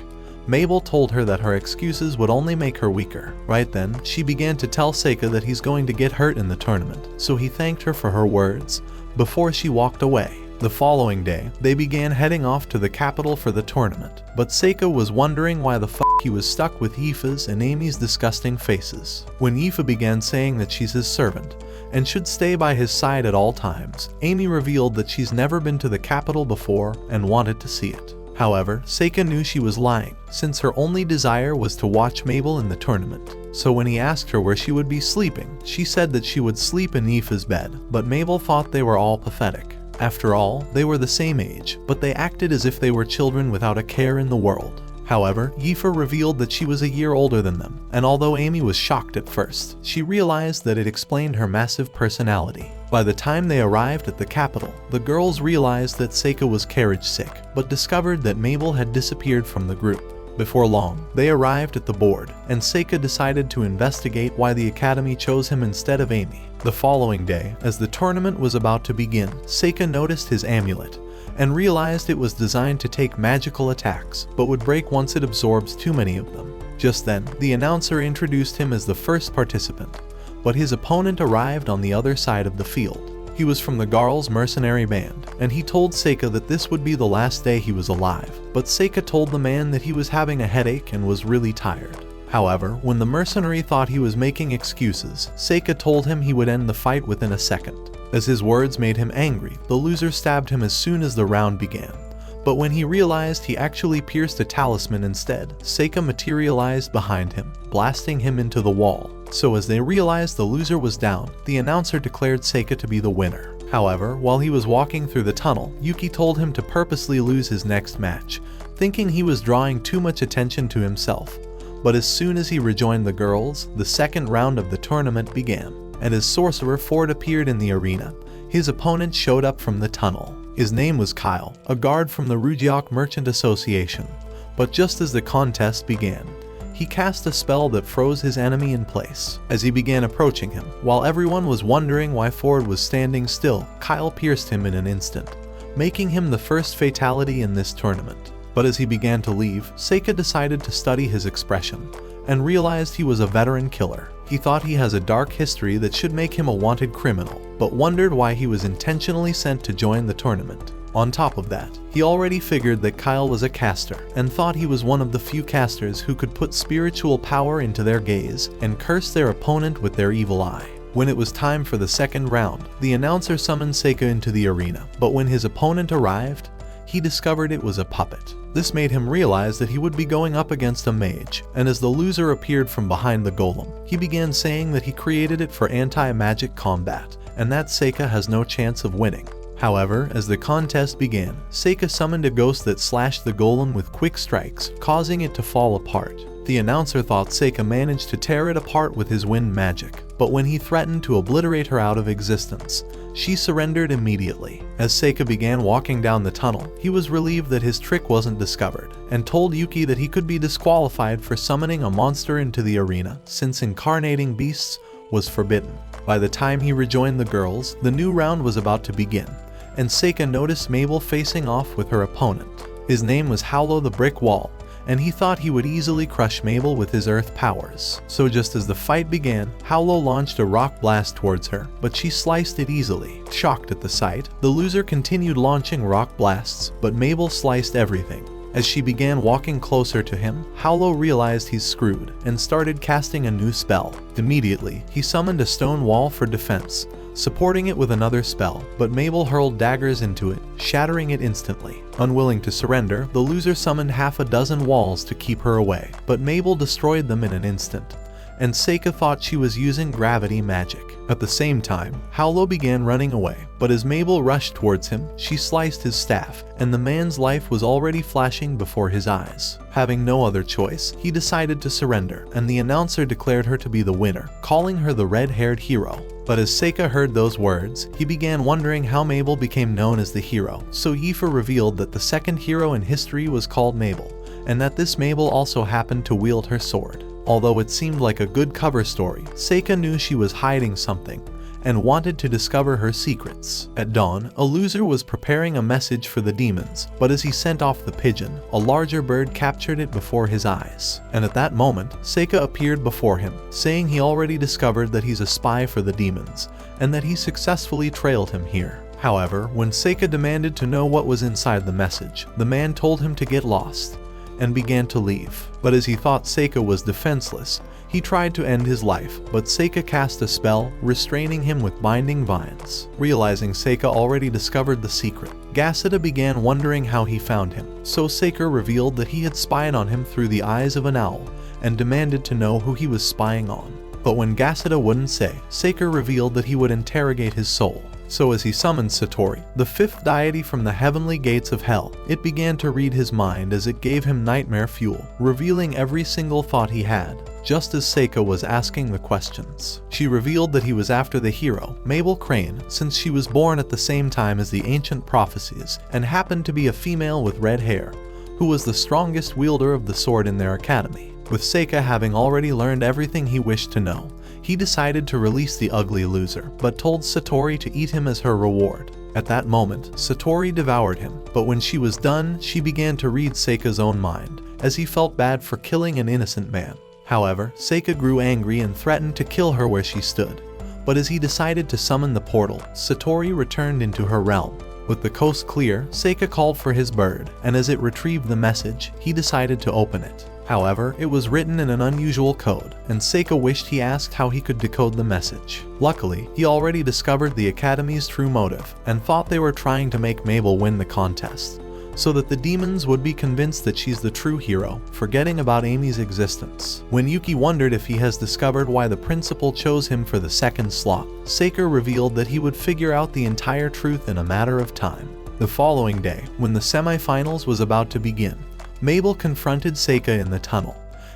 Mabel told her that her excuses would only make her weaker. Right then, she began to tell Seika that he's going to get hurt in the tournament, so he thanked her for her words, before she walked away. The following day, they began heading off to the capital for the tournament, but Seika was wondering why the fuck he was stuck with Yifa's and Amy's disgusting faces. When Yifa began saying that she's his servant, and should stay by his side at all times, Amy revealed that she's never been to the capital before and wanted to see it. However, Seika knew she was lying, since her only desire was to watch Mabel in the tournament. So when he asked her where she would be sleeping, she said that she would sleep in Yifa's bed, but Mabel thought they were all pathetic. After all, they were the same age, but they acted as if they were children without a care in the world. However, Yifa revealed that she was a year older than them, and although Amy was shocked at first, she realized that it explained her massive personality. By the time they arrived at the capital, the girls realized that Seika was carriage sick, but discovered that Mabel had disappeared from the group. Before long, they arrived at the board, and Seika decided to investigate why the academy chose him instead of Amy. The following day, as the tournament was about to begin, Seika noticed his amulet, and realized it was designed to take magical attacks, but would break once it absorbs too many of them. Just then, the announcer introduced him as the first participant, but his opponent arrived on the other side of the field. He was from the Garl's mercenary band, and he told Seika that this would be the last day he was alive. But Seika told the man that he was having a headache and was really tired. However, when the mercenary thought he was making excuses, Seika told him he would end the fight within a second. As his words made him angry, the loser stabbed him as soon as the round began. But when he realized he actually pierced a talisman instead, Seika materialized behind him, blasting him into the wall. So as they realized the loser was down, the announcer declared Seika to be the winner. However, while he was walking through the tunnel, Yuki told him to purposely lose his next match, thinking he was drawing too much attention to himself. But as soon as he rejoined the girls, the second round of the tournament began, and as Sorcerer Ford appeared in the arena, his opponent showed up from the tunnel. His name was Kyle, a guard from the Rujiok Merchant Association. But just as the contest began, he cast a spell that froze his enemy in place. As he began approaching him, while everyone was wondering why Ford was standing still, Kyle pierced him in an instant, making him the first fatality in this tournament. But as he began to leave, Seika decided to study his expression, and realized he was a veteran killer. He thought he has a dark history that should make him a wanted criminal, but wondered why he was intentionally sent to join the tournament. On top of that, he already figured that Kyle was a caster, and thought he was one of the few casters who could put spiritual power into their gaze and curse their opponent with their evil eye. When it was time for the second round, the announcer summoned Seika into the arena, but when his opponent arrived, he discovered it was a puppet. This made him realize that he would be going up against a mage, and as the loser appeared from behind the golem, he began saying that he created it for anti-magic combat, and that Seika has no chance of winning. However, as the contest began, Seika summoned a ghost that slashed the golem with quick strikes, causing it to fall apart. The announcer thought Seika managed to tear it apart with his wind magic, but when he threatened to obliterate her out of existence, she surrendered immediately. As Seika began walking down the tunnel, he was relieved that his trick wasn't discovered, and told Yuki that he could be disqualified for summoning a monster into the arena, since incarnating beasts was forbidden. By the time he rejoined the girls, the new round was about to begin, and Seika noticed Mabel facing off with her opponent. His name was Howlo the Brick Wall, and he thought he would easily crush Mabel with his earth powers. So just as the fight began, Howlo launched a rock blast towards her, but she sliced it easily. Shocked at the sight, the loser continued launching rock blasts, but Mabel sliced everything. As she began walking closer to him, Howlo realized he's screwed, and started casting a new spell. Immediately, he summoned a stone wall for defense, supporting it with another spell, but Mabel hurled daggers into it, shattering it instantly. Unwilling to surrender, the loser summoned half a dozen walls to keep her away, but Mabel destroyed them in an instant, and Seika thought she was using gravity magic. At the same time, Howlo began running away, but as Mabel rushed towards him, she sliced his staff, and the man's life was already flashing before his eyes. Having no other choice, he decided to surrender, and the announcer declared her to be the winner, calling her the red-haired hero. But as Seika heard those words, he began wondering how Mabel became known as the hero, so Yifa revealed that the second hero in history was called Mabel, and that this Mabel also happened to wield her sword. Although it seemed like a good cover story, Seika knew she was hiding something, and wanted to discover her secrets. At dawn, a loser was preparing a message for the demons, but as he sent off the pigeon, a larger bird captured it before his eyes. And at that moment, Seika appeared before him, saying he already discovered that he's a spy for the demons, and that he successfully trailed him here. However, when Seika demanded to know what was inside the message, the man told him to get lost, and began to leave. But as he thought Seika was defenseless, he tried to end his life, but Seika cast a spell, restraining him with binding vines. Realizing Seika already discovered the secret, Gasita began wondering how he found him, so Seika revealed that he had spied on him through the eyes of an owl, and demanded to know who he was spying on. But when Gasita wouldn't say, Seika revealed that he would interrogate his soul. So as he summoned Satori, the fifth deity from the heavenly gates of hell, it began to read his mind as it gave him nightmare fuel, revealing every single thought he had, just as Seika was asking the questions. She revealed that he was after the hero, Mabel Crane, since she was born at the same time as the ancient prophecies, and happened to be a female with red hair, who was the strongest wielder of the sword in their academy. With Seika having already learned everything he wished to know, he decided to release the ugly loser, but told Satori to eat him as her reward. At that moment, Satori devoured him, but when she was done, she began to read Seika's own mind, as he felt bad for killing an innocent man. However, Seika grew angry and threatened to kill her where she stood. But as he decided to summon the portal, Satori returned into her realm. With the coast clear, Seika called for his bird, and as it retrieved the message, he decided to open it. However, it was written in an unusual code, and Seika wished he asked how he could decode the message. Luckily, he already discovered the Academy's true motive, and thought they were trying to make Mabel win the contest, so that the demons would be convinced that she's the true hero, forgetting about Amy's existence. When Yuki wondered if he has discovered why the principal chose him for the second slot, Seika revealed that he would figure out the entire truth in a matter of time. The following day, when the semi-finals was about to begin, Mabel confronted Seika in the tunnel,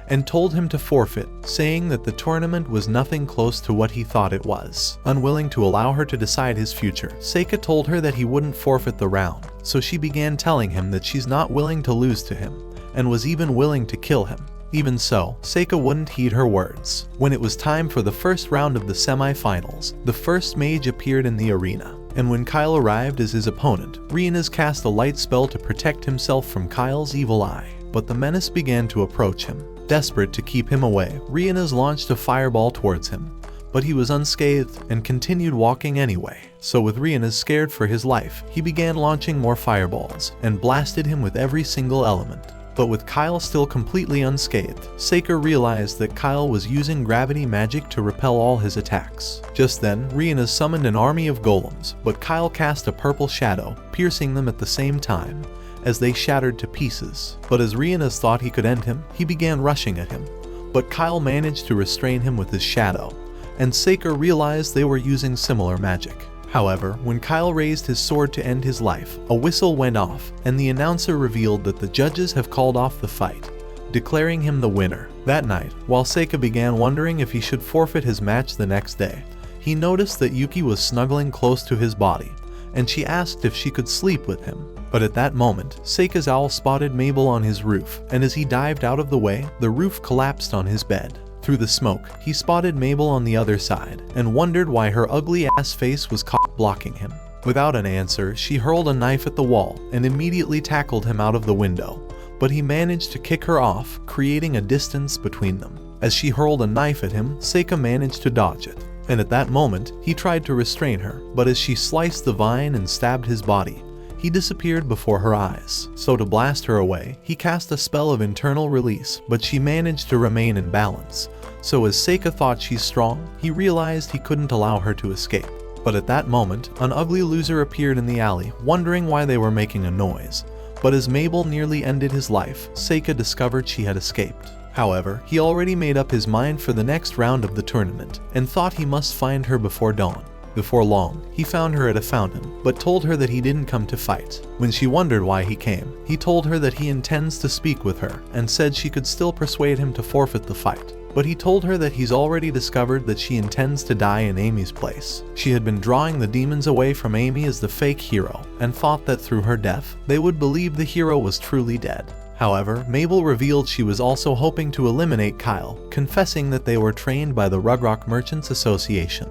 and told him to forfeit, saying that the tournament was nothing close to what he thought it was. Unwilling to allow her to decide his future, Seika told her that he wouldn't forfeit the round, so she began telling him that she's not willing to lose to him, and was even willing to kill him. Even so, Seika wouldn't heed her words. When it was time for the first round of the semi-finals, the first mage appeared in the arena, and when Kyle arrived as his opponent, Reinaz cast a light spell to protect himself from Kyle's evil eye, but the menace began to approach him. Desperate to keep him away, Reinaz launched a fireball towards him, but he was unscathed and continued walking anyway. So with Reinaz scared for his life, he began launching more fireballs, and blasted him with every single element. But with Kyle still completely unscathed, Seika realized that Kyle was using gravity magic to repel all his attacks. Just then, Reinaz summoned an army of golems, but Kyle cast a purple shadow, piercing them at the same time, as they shattered to pieces. But as Reinaz thought he could end him, he began rushing at him, but Kyle managed to restrain him with his shadow, and Seika realized they were using similar magic. However, when Kyle raised his sword to end his life, a whistle went off, and the announcer revealed that the judges have called off the fight, declaring him the winner. That night, while Seika began wondering if he should forfeit his match the next day, he noticed that Yuki was snuggling close to his body, and she asked if she could sleep with him. But at that moment, Seika's owl spotted Mabel on his roof, and as he dived out of the way, the roof collapsed on his bed. Through the smoke, he spotted Mabel on the other side, and wondered why her ugly-ass face was caught blocking him. Without an answer, she hurled a knife at the wall, and immediately tackled him out of the window, but he managed to kick her off, creating a distance between them. As she hurled a knife at him, Seika managed to dodge it, and at that moment, he tried to restrain her, but as she sliced the vine and stabbed his body, he disappeared before her eyes. So to blast her away, he cast a spell of internal release, but she managed to remain in balance. So as Seika thought she's strong, he realized he couldn't allow her to escape. But at that moment, an ugly loser appeared in the alley, wondering why they were making a noise. But as Mabel nearly ended his life, Seika discovered she had escaped. However, he already made up his mind for the next round of the tournament, and thought he must find her before dawn. Before long, he found her at a fountain, but told her that he didn't come to fight. When she wondered why he came, he told her that he intends to speak with her, and said she could still persuade him to forfeit the fight. But he told her that he's already discovered that she intends to die in Amy's place. She had been drawing the demons away from Amy as the fake hero, and thought that through her death, they would believe the hero was truly dead. However, Mabel revealed she was also hoping to eliminate Kyle, confessing that they were trained by the Rugrock Merchants Association,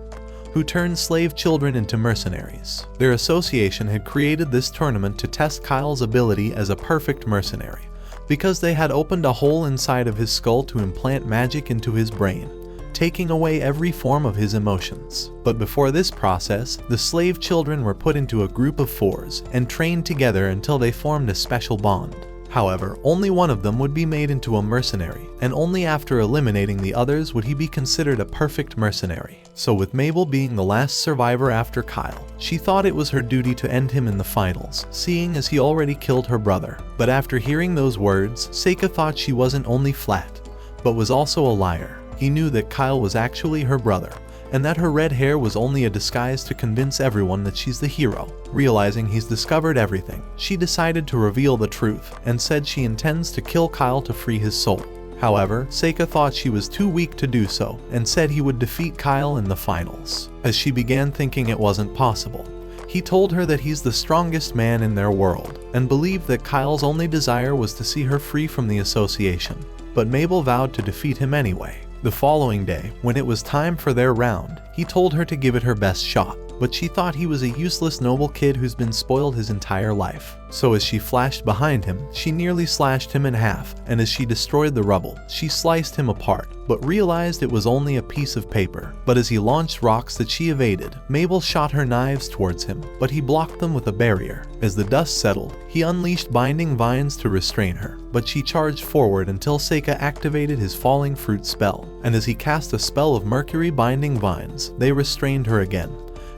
who turned slave children into mercenaries. Their association had created this tournament to test Kyle's ability as a perfect mercenary, because they had opened a hole inside of his skull to implant magic into his brain, taking away every form of his emotions. But before this process, the slave children were put into a group of 4s and trained together until they formed a special bond. However, only one of them would be made into a mercenary, and only after eliminating the others would he be considered a perfect mercenary. So with Mabel being the last survivor after Kyle, she thought it was her duty to end him in the finals, seeing as he already killed her brother. But after hearing those words, Seika thought she wasn't only flat, but was also a liar. He knew that Kyle was actually her brother, and that her red hair was only a disguise to convince everyone that she's the hero. Realizing he's discovered everything, she decided to reveal the truth, and said she intends to kill Kyle to free his soul. However, Seika thought she was too weak to do so, and said he would defeat Kyle in the finals. As she began thinking it wasn't possible, He told her that he's the strongest man in their world, and believed that Kyle's only desire was to see her free from the association. But Mabel vowed to defeat him anyway. The following day, when it was time for their round, he told her to give it her best shot, but she thought he was a useless noble kid who's been spoiled his entire life. So as she flashed behind him, she nearly slashed him in half, and as she destroyed the rubble, she sliced him apart, but realized it was only a piece of paper. But as he launched rocks that she evaded, Mabel shot her knives towards him, but he blocked them with a barrier. As the dust settled, he unleashed binding vines to restrain her, but she charged forward until Seika activated his falling fruit spell, and as he cast a spell of mercury binding vines, they restrained her again,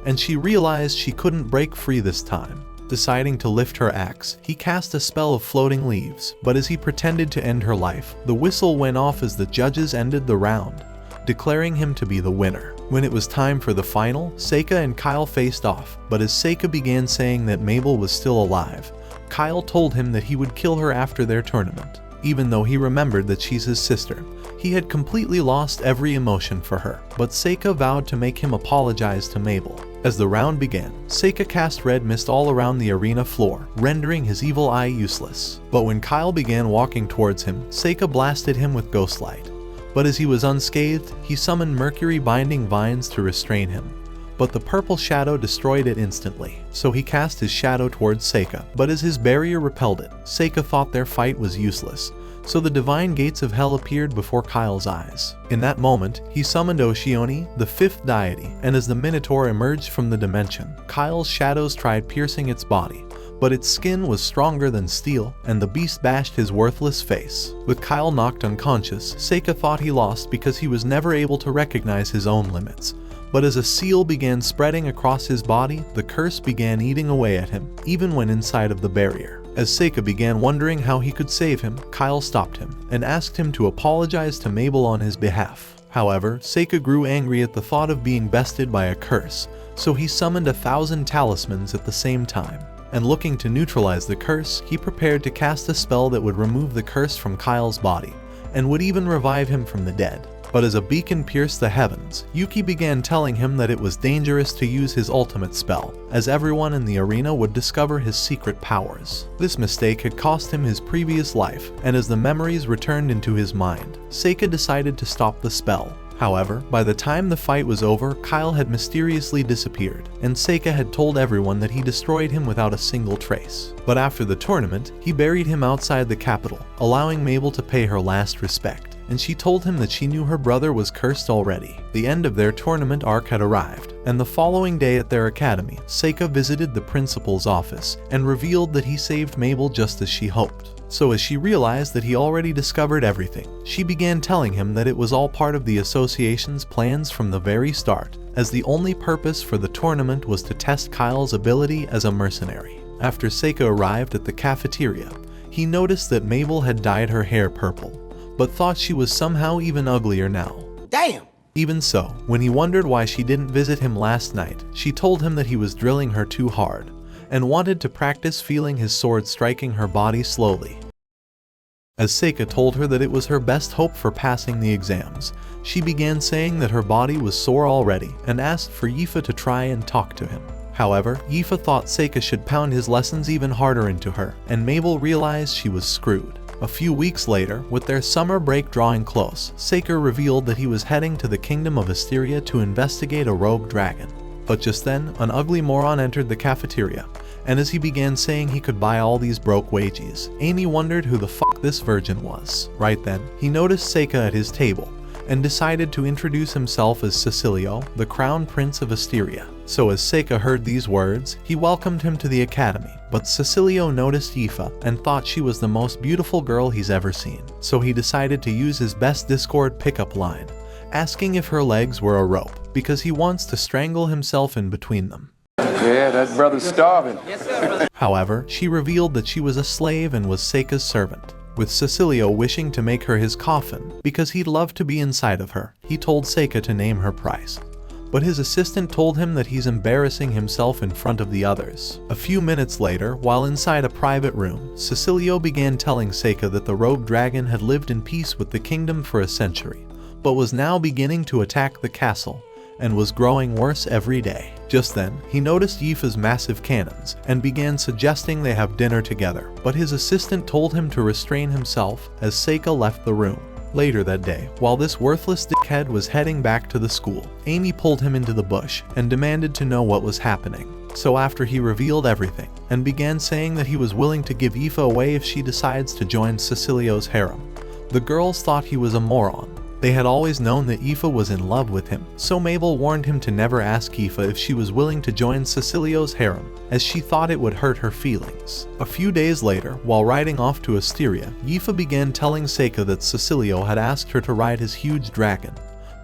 and she realized she couldn't break free this time. Deciding to lift her axe, he cast a spell of floating leaves, but as he pretended to end her life, the whistle went off as the judges ended the round, declaring him to be the winner. When it was time for the final, Seika and Kyle faced off, but as Seika began saying that Mabel was still alive, Kyle told him that he would kill her after their tournament. Even though he remembered that she's his sister, he had completely lost every emotion for her, but Seika vowed to make him apologize to Mabel. As the round began, Seika cast red mist all around the arena floor, rendering his evil eye useless. But when Kyle began walking towards him, Seika blasted him with ghost light. But as he was unscathed, he summoned mercury binding vines to restrain him. But the purple shadow destroyed it instantly, so he cast his shadow towards Seika. But as his barrier repelled it, Seika thought their fight was useless, so the divine gates of hell appeared before Kyle's eyes. In that moment, he summoned Oshioni, the fifth deity, and as the Minotaur emerged from the dimension, Kyle's shadows tried piercing its body, but its skin was stronger than steel, and the beast bashed his worthless face. With Kyle knocked unconscious, Seika thought he lost because he was never able to recognize his own limits. But as a seal began spreading across his body, the curse began eating away at him, even when inside of the barrier. As Seika began wondering how he could save him, Kyle stopped him and asked him to apologize to Mabel on his behalf. However, Seika grew angry at the thought of being bested by a curse, so he summoned 1,000 talismans at the same time. And looking to neutralize the curse, he prepared to cast a spell that would remove the curse from Kyle's body, and would even revive him from the dead. But as a beacon pierced the heavens, Yuki began telling him that it was dangerous to use his ultimate spell, as everyone in the arena would discover his secret powers. This mistake had cost him his previous life, and as the memories returned into his mind, Seika decided to stop the spell. However, by the time the fight was over, Kyle had mysteriously disappeared, and Seika had told everyone that he destroyed him without a single trace. But after the tournament, he buried him outside the capital, allowing Mabel to pay her last respect, and she told him that she knew her brother was cursed already. The end of their tournament arc had arrived, and the following day at their academy, Seika visited the principal's office and revealed that he saved Mabel just as she hoped. So as she realized that he already discovered everything, she began telling him that it was all part of the association's plans from the very start, as the only purpose for the tournament was to test Kyle's ability as a mercenary. After Seika arrived at the cafeteria, he noticed that Mabel had dyed her hair purple, but thought she was somehow even uglier now. Damn! Even so, when he wondered why she didn't visit him last night, she told him that he was drilling her too hard, and wanted to practice feeling his sword striking her body slowly. As Seika told her that it was her best hope for passing the exams, she began saying that her body was sore already and asked for Yifa to try and talk to him. However, Yifa thought Seika should pound his lessons even harder into her, and Mabel realized she was screwed. A few weeks later, with their summer break drawing close, Seika revealed that he was heading to the kingdom of Asteria to investigate a rogue dragon. But just then, an ugly moron entered the cafeteria, and as he began saying he could buy all these broke wages, Amy wondered who the fuck this virgin was. Right then, he noticed Seika at his table, and decided to introduce himself as Cecilio, the crown prince of Asteria. So as Seika heard these words, he welcomed him to the academy, but Cecilio noticed Yifa and thought she was the most beautiful girl he's ever seen. So he decided to use his best Discord pickup line, asking if her legs were a rope, because he wants to strangle himself in between them. Yeah, that brother's starving. However, she revealed that she was a slave and was Seika's servant. With Cecilio wishing to make her his coffin because he'd love to be inside of her, he told Seika to name her price. But his assistant told him that he's embarrassing himself in front of the others. A few minutes later, while inside a private room, Cecilio began telling Seika that the rogue dragon had lived in peace with the kingdom for a century, but was now beginning to attack the castle, and was growing worse every day. Just then, he noticed Yifa's massive cannons and began suggesting they have dinner together, but his assistant told him to restrain himself as Seika left the room. Later that day, while this worthless dickhead was heading back to the school, Amy pulled him into the bush and demanded to know what was happening. So after he revealed everything and began saying that he was willing to give Aoife away if she decides to join Cecilio's harem, the girls thought he was a moron. They had always known that Aoife was in love with him, so Mabel warned him to never ask Aoife if she was willing to join Cecilio's harem, as she thought it would hurt her feelings. A few days later, while riding off to Asteria, Aoife began telling Seika that Cecilio had asked her to ride his huge dragon,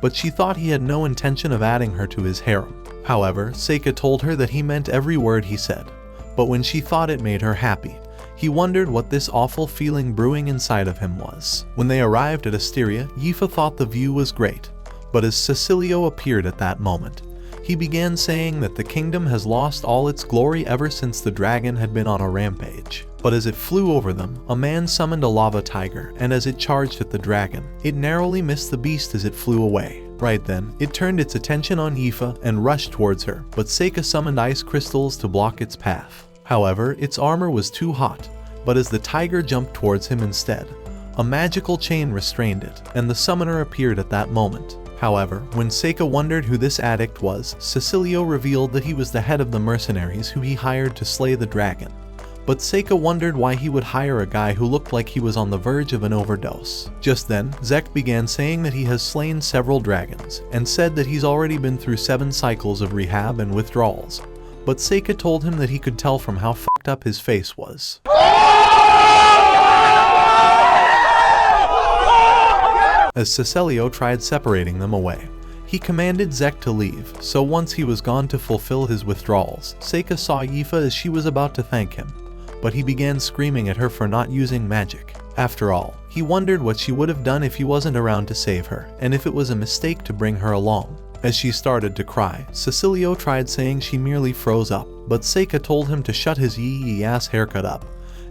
but she thought he had no intention of adding her to his harem. However, Seika told her that he meant every word he said, but when she thought it made her happy, he wondered what this awful feeling brewing inside of him was. When they arrived at Asteria, Aoife thought the view was great, but as Cecilio appeared at that moment, he began saying that the kingdom has lost all its glory ever since the dragon had been on a rampage. But as it flew over them, a man summoned a lava tiger, and as it charged at the dragon, it narrowly missed the beast as it flew away. Right then, it turned its attention on Aoife and rushed towards her, but Seika summoned ice crystals to block its path. However, its armor was too hot, but as the tiger jumped towards him instead, a magical chain restrained it, and the summoner appeared at that moment. However, when Seika wondered who this addict was, Cecilio revealed that he was the head of the mercenaries who he hired to slay the dragon. But Seika wondered why he would hire a guy who looked like he was on the verge of an overdose. Just then, Zek began saying that he has slain several dragons, and said that he's already been through 7 cycles of rehab and withdrawals. But Seika told him that he could tell from how fucked up his face was. As Cecilio tried separating them away, he commanded Zek to leave, so once he was gone to fulfill his withdrawals, Seika saw Aoife as she was about to thank him, but he began screaming at her for not using magic. After all, he wondered what she would have done if he wasn't around to save her, and if it was a mistake to bring her along. As she started to cry, Cecilio tried saying she merely froze up, but Seika told him to shut his yee-ass haircut up,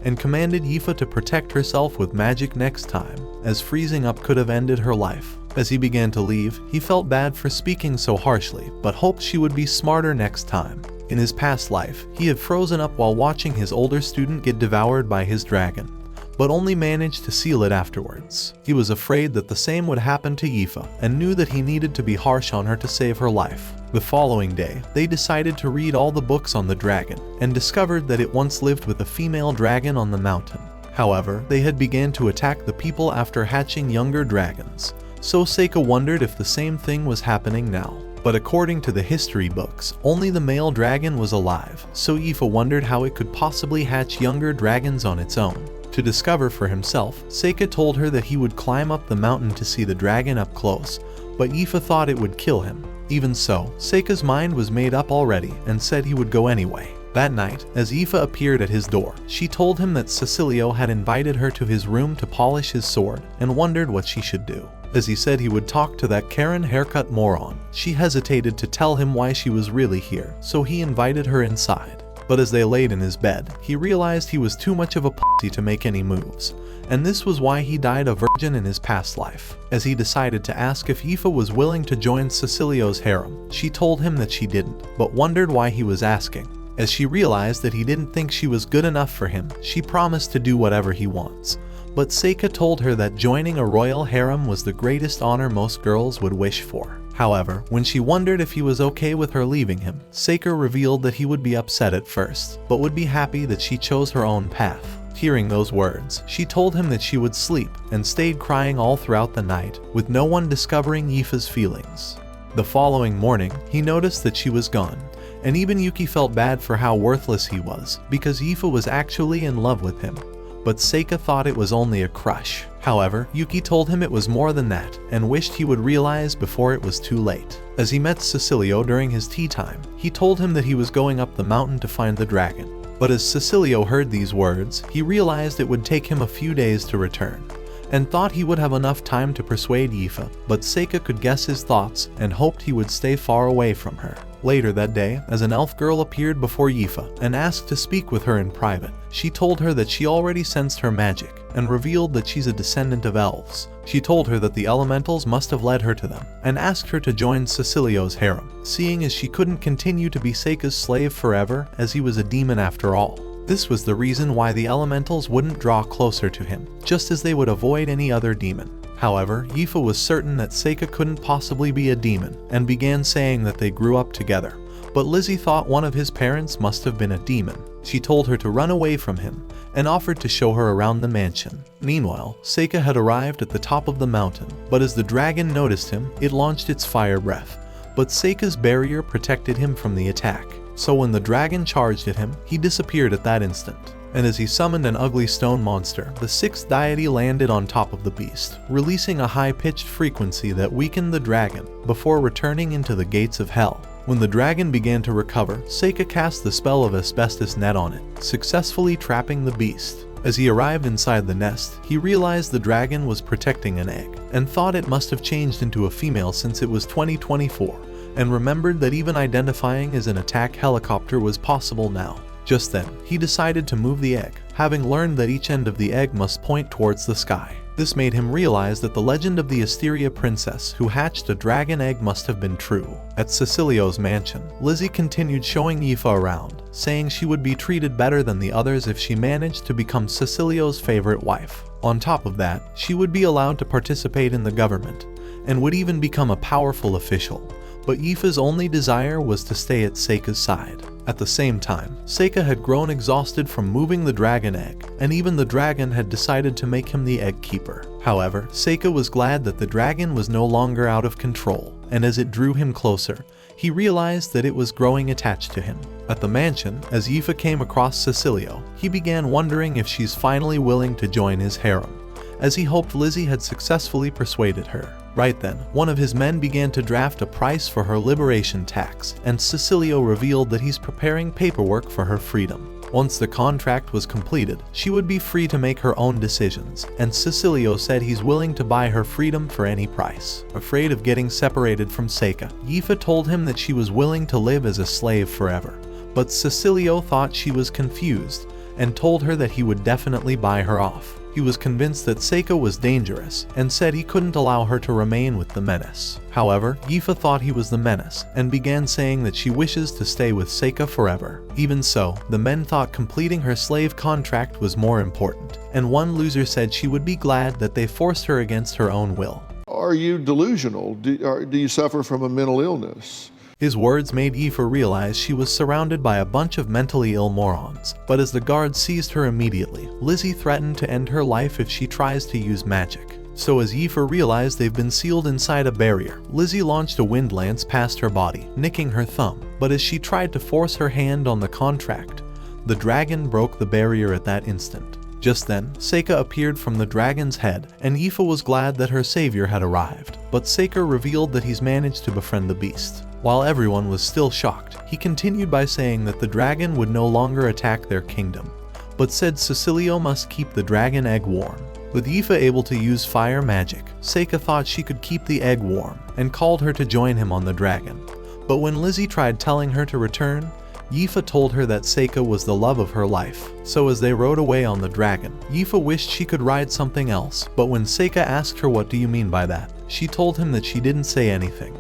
and commanded Aoife to protect herself with magic next time, as freezing up could have ended her life. As he began to leave, he felt bad for speaking so harshly, but hoped she would be smarter next time. In his past life, he had frozen up while watching his older student get devoured by his dragon, but only managed to seal it afterwards. He was afraid that the same would happen to Aoife, and knew that he needed to be harsh on her to save her life. The following day, they decided to read all the books on the dragon, and discovered that it once lived with a female dragon on the mountain. However, they had begun to attack the people after hatching younger dragons, so Seika wondered if the same thing was happening now. But according to the history books, only the male dragon was alive, so Aoife wondered how it could possibly hatch younger dragons on its own. To discover for himself, Seika told her that he would climb up the mountain to see the dragon up close, but Aoife thought it would kill him. Even so, Seika's mind was made up already and said he would go anyway. That night, as Aoife appeared at his door, she told him that Cecilio had invited her to his room to polish his sword and wondered what she should do. As he said he would talk to that Karen haircut moron, she hesitated to tell him why she was really here, so he invited her inside. But as they laid in his bed, he realized he was too much of a pussy to make any moves, and this was why he died a virgin in his past life. As he decided to ask if Aoife was willing to join Cecilio's harem, she told him that she didn't, but wondered why he was asking. As she realized that he didn't think she was good enough for him, she promised to do whatever he wants. But Seika told her that joining a royal harem was the greatest honor most girls would wish for. However, when she wondered if he was okay with her leaving him, Seika revealed that he would be upset at first, but would be happy that she chose her own path. Hearing those words, she told him that she would sleep, and stayed crying all throughout the night, with no one discovering Aoife's feelings. The following morning, he noticed that she was gone, and even Yuki felt bad for how worthless he was, because Aoife was actually in love with him. But Seika thought it was only a crush. However, Yuki told him it was more than that, and wished he would realize before it was too late. As he met Cecilio during his tea time, he told him that he was going up the mountain to find the dragon. But as Cecilio heard these words, he realized it would take him a few days to return, and thought he would have enough time to persuade Aoife, but Seika could guess his thoughts and hoped he would stay far away from her. Later that day, as an elf girl appeared before Yifa and asked to speak with her in private, she told her that she already sensed her magic and revealed that she's a descendant of elves. She told her that the elementals must have led her to them and asked her to join Cecilio's harem, seeing as she couldn't continue to be Seika's slave forever as he was a demon after all. This was the reason why the elementals wouldn't draw closer to him, just as they would avoid any other demon. However, Yifa was certain that Seika couldn't possibly be a demon and began saying that they grew up together. But Lizzie thought one of his parents must have been a demon. She told her to run away from him and offered to show her around the mansion. Meanwhile, Seika had arrived at the top of the mountain, but as the dragon noticed him, it launched its fire breath. But Seika's barrier protected him from the attack. So when the dragon charged at him, he disappeared at that instant. And as he summoned an ugly stone monster, the sixth deity landed on top of the beast, releasing a high-pitched frequency that weakened the dragon before returning into the gates of hell. When the dragon began to recover, Seika cast the spell of asbestos net on it, successfully trapping the beast. As he arrived inside the nest, he realized the dragon was protecting an egg, and thought it must have changed into a female since it was 2024, and remembered that even identifying as an attack helicopter was possible now. Just then, he decided to move the egg, having learned that each end of the egg must point towards the sky. This made him realize that the legend of the Asteria princess who hatched a dragon egg must have been true. At Cecilio's mansion, Lizzie continued showing Yifa around, saying she would be treated better than the others if she managed to become Cecilio's favorite wife. On top of that, she would be allowed to participate in the government, and would even become a powerful official. But Yifa's only desire was to stay at Seika's side. At the same time, Seika had grown exhausted from moving the dragon egg, and even the dragon had decided to make him the egg keeper. However, Seika was glad that the dragon was no longer out of control, and as it drew him closer, he realized that it was growing attached to him. At the mansion, as Yifa came across Cecilio, he began wondering if she's finally willing to join his harem, as he hoped Lizzie had successfully persuaded her. Right then, one of his men began to draft a price for her liberation tax, and Cecilio revealed that he's preparing paperwork for her freedom. Once the contract was completed, she would be free to make her own decisions, and Cecilio said he's willing to buy her freedom for any price. Afraid of getting separated from Seika, Yifa told him that she was willing to live as a slave forever. But Cecilio thought she was confused, and told her that he would definitely buy her off. He was convinced that Seika was dangerous and said he couldn't allow her to remain with the menace. However, Yifa thought he was the menace and began saying that she wishes to stay with Seika forever. Even so, the men thought completing her slave contract was more important, and one loser said she would be glad that they forced her against her own will. Are you delusional? Do you suffer from a mental illness? His words made Yifa realize she was surrounded by a bunch of mentally ill morons, but as the guards seized her immediately, Lizzie threatened to end her life if she tries to use magic. So as Yifa realized they've been sealed inside a barrier, Lizzie launched a wind lance past her body, nicking her thumb, but as she tried to force her hand on the contract, the dragon broke the barrier at that instant. Just then, Seika appeared from the dragon's head, and Yifa was glad that her savior had arrived, but Seika revealed that he's managed to befriend the beast. While everyone was still shocked, he continued by saying that the dragon would no longer attack their kingdom, but said Cecilio must keep the dragon egg warm. With Yifa able to use fire magic, Seika thought she could keep the egg warm, and called her to join him on the dragon. But when Lizzie tried telling her to return, Yifa told her that Seika was the love of her life. So as they rode away on the dragon, Yifa wished she could ride something else, but when Seika asked her what do you mean by that, she told him that she didn't say anything.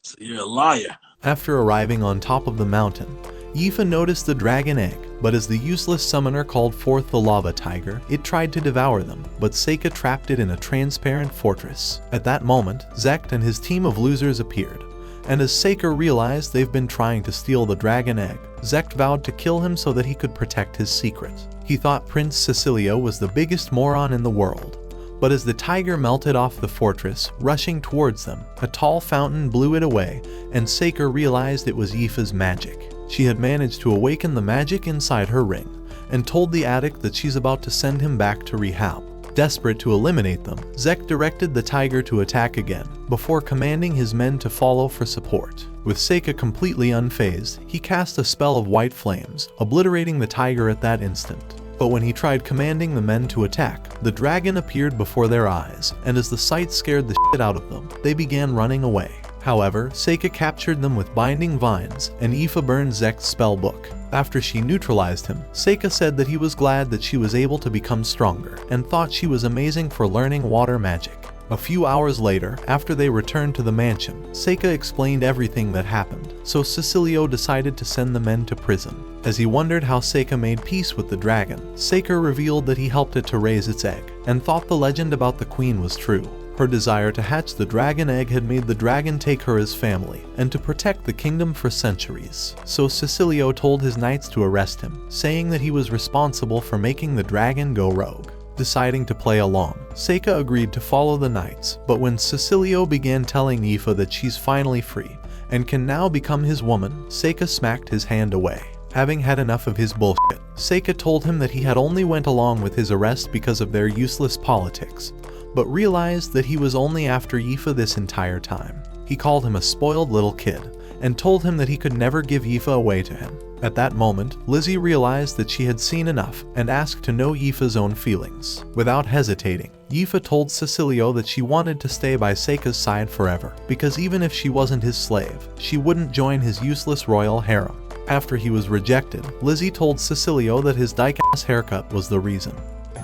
So you're a liar. After arriving on top of the mountain, Yifa noticed the dragon egg, but as the useless summoner called forth the lava tiger, it tried to devour them, but Seika trapped it in a transparent fortress. At that moment, Zekt and his team of losers appeared, and as Seika realized they've been trying to steal the dragon egg, Zekt vowed to kill him so that he could protect his secret. He thought Prince Cecilio was the biggest moron in the world. But as the tiger melted off the fortress, rushing towards them, a tall fountain blew it away, and Seika realized it was Yifa's magic. She had managed to awaken the magic inside her ring, and told the addict that she's about to send him back to rehab. Desperate to eliminate them, Zekt directed the tiger to attack again, before commanding his men to follow for support. With Seika completely unfazed, he cast a spell of white flames, obliterating the tiger at that instant. But when he tried commanding the men to attack, the dragon appeared before their eyes, and as the sight scared the shit out of them, they began running away. However, Seika captured them with binding vines, and Aoife burned Zek's spell book. After she neutralized him, Seika said that he was glad that she was able to become stronger, and thought she was amazing for learning water magic. A few hours later, after they returned to the mansion, Seika explained everything that happened, so Cecilio decided to send the men to prison. As he wondered how Seika made peace with the dragon, Seika revealed that he helped it to raise its egg, and thought the legend about the queen was true. Her desire to hatch the dragon egg had made the dragon take her as family, and to protect the kingdom for centuries. So Cecilio told his knights to arrest him, saying that he was responsible for making the dragon go rogue. Deciding to play along, Seika agreed to follow the knights, but when Cecilio began telling Aoife that she's finally free, and can now become his woman, Seika smacked his hand away. Having had enough of his bullshit, Seika told him that he had only went along with his arrest because of their useless politics, but realized that he was only after Aoife this entire time. He called him a spoiled little kid, and told him that he could never give Aoife away to him. At that moment, Lizzie realized that she had seen enough and asked to know Aoife's own feelings. Without hesitating, Aoife told Cecilio that she wanted to stay by Seika's side forever, because even if she wasn't his slave, she wouldn't join his useless royal harem. After he was rejected, Lizzie told Cecilio that his dyke-ass haircut was the reason.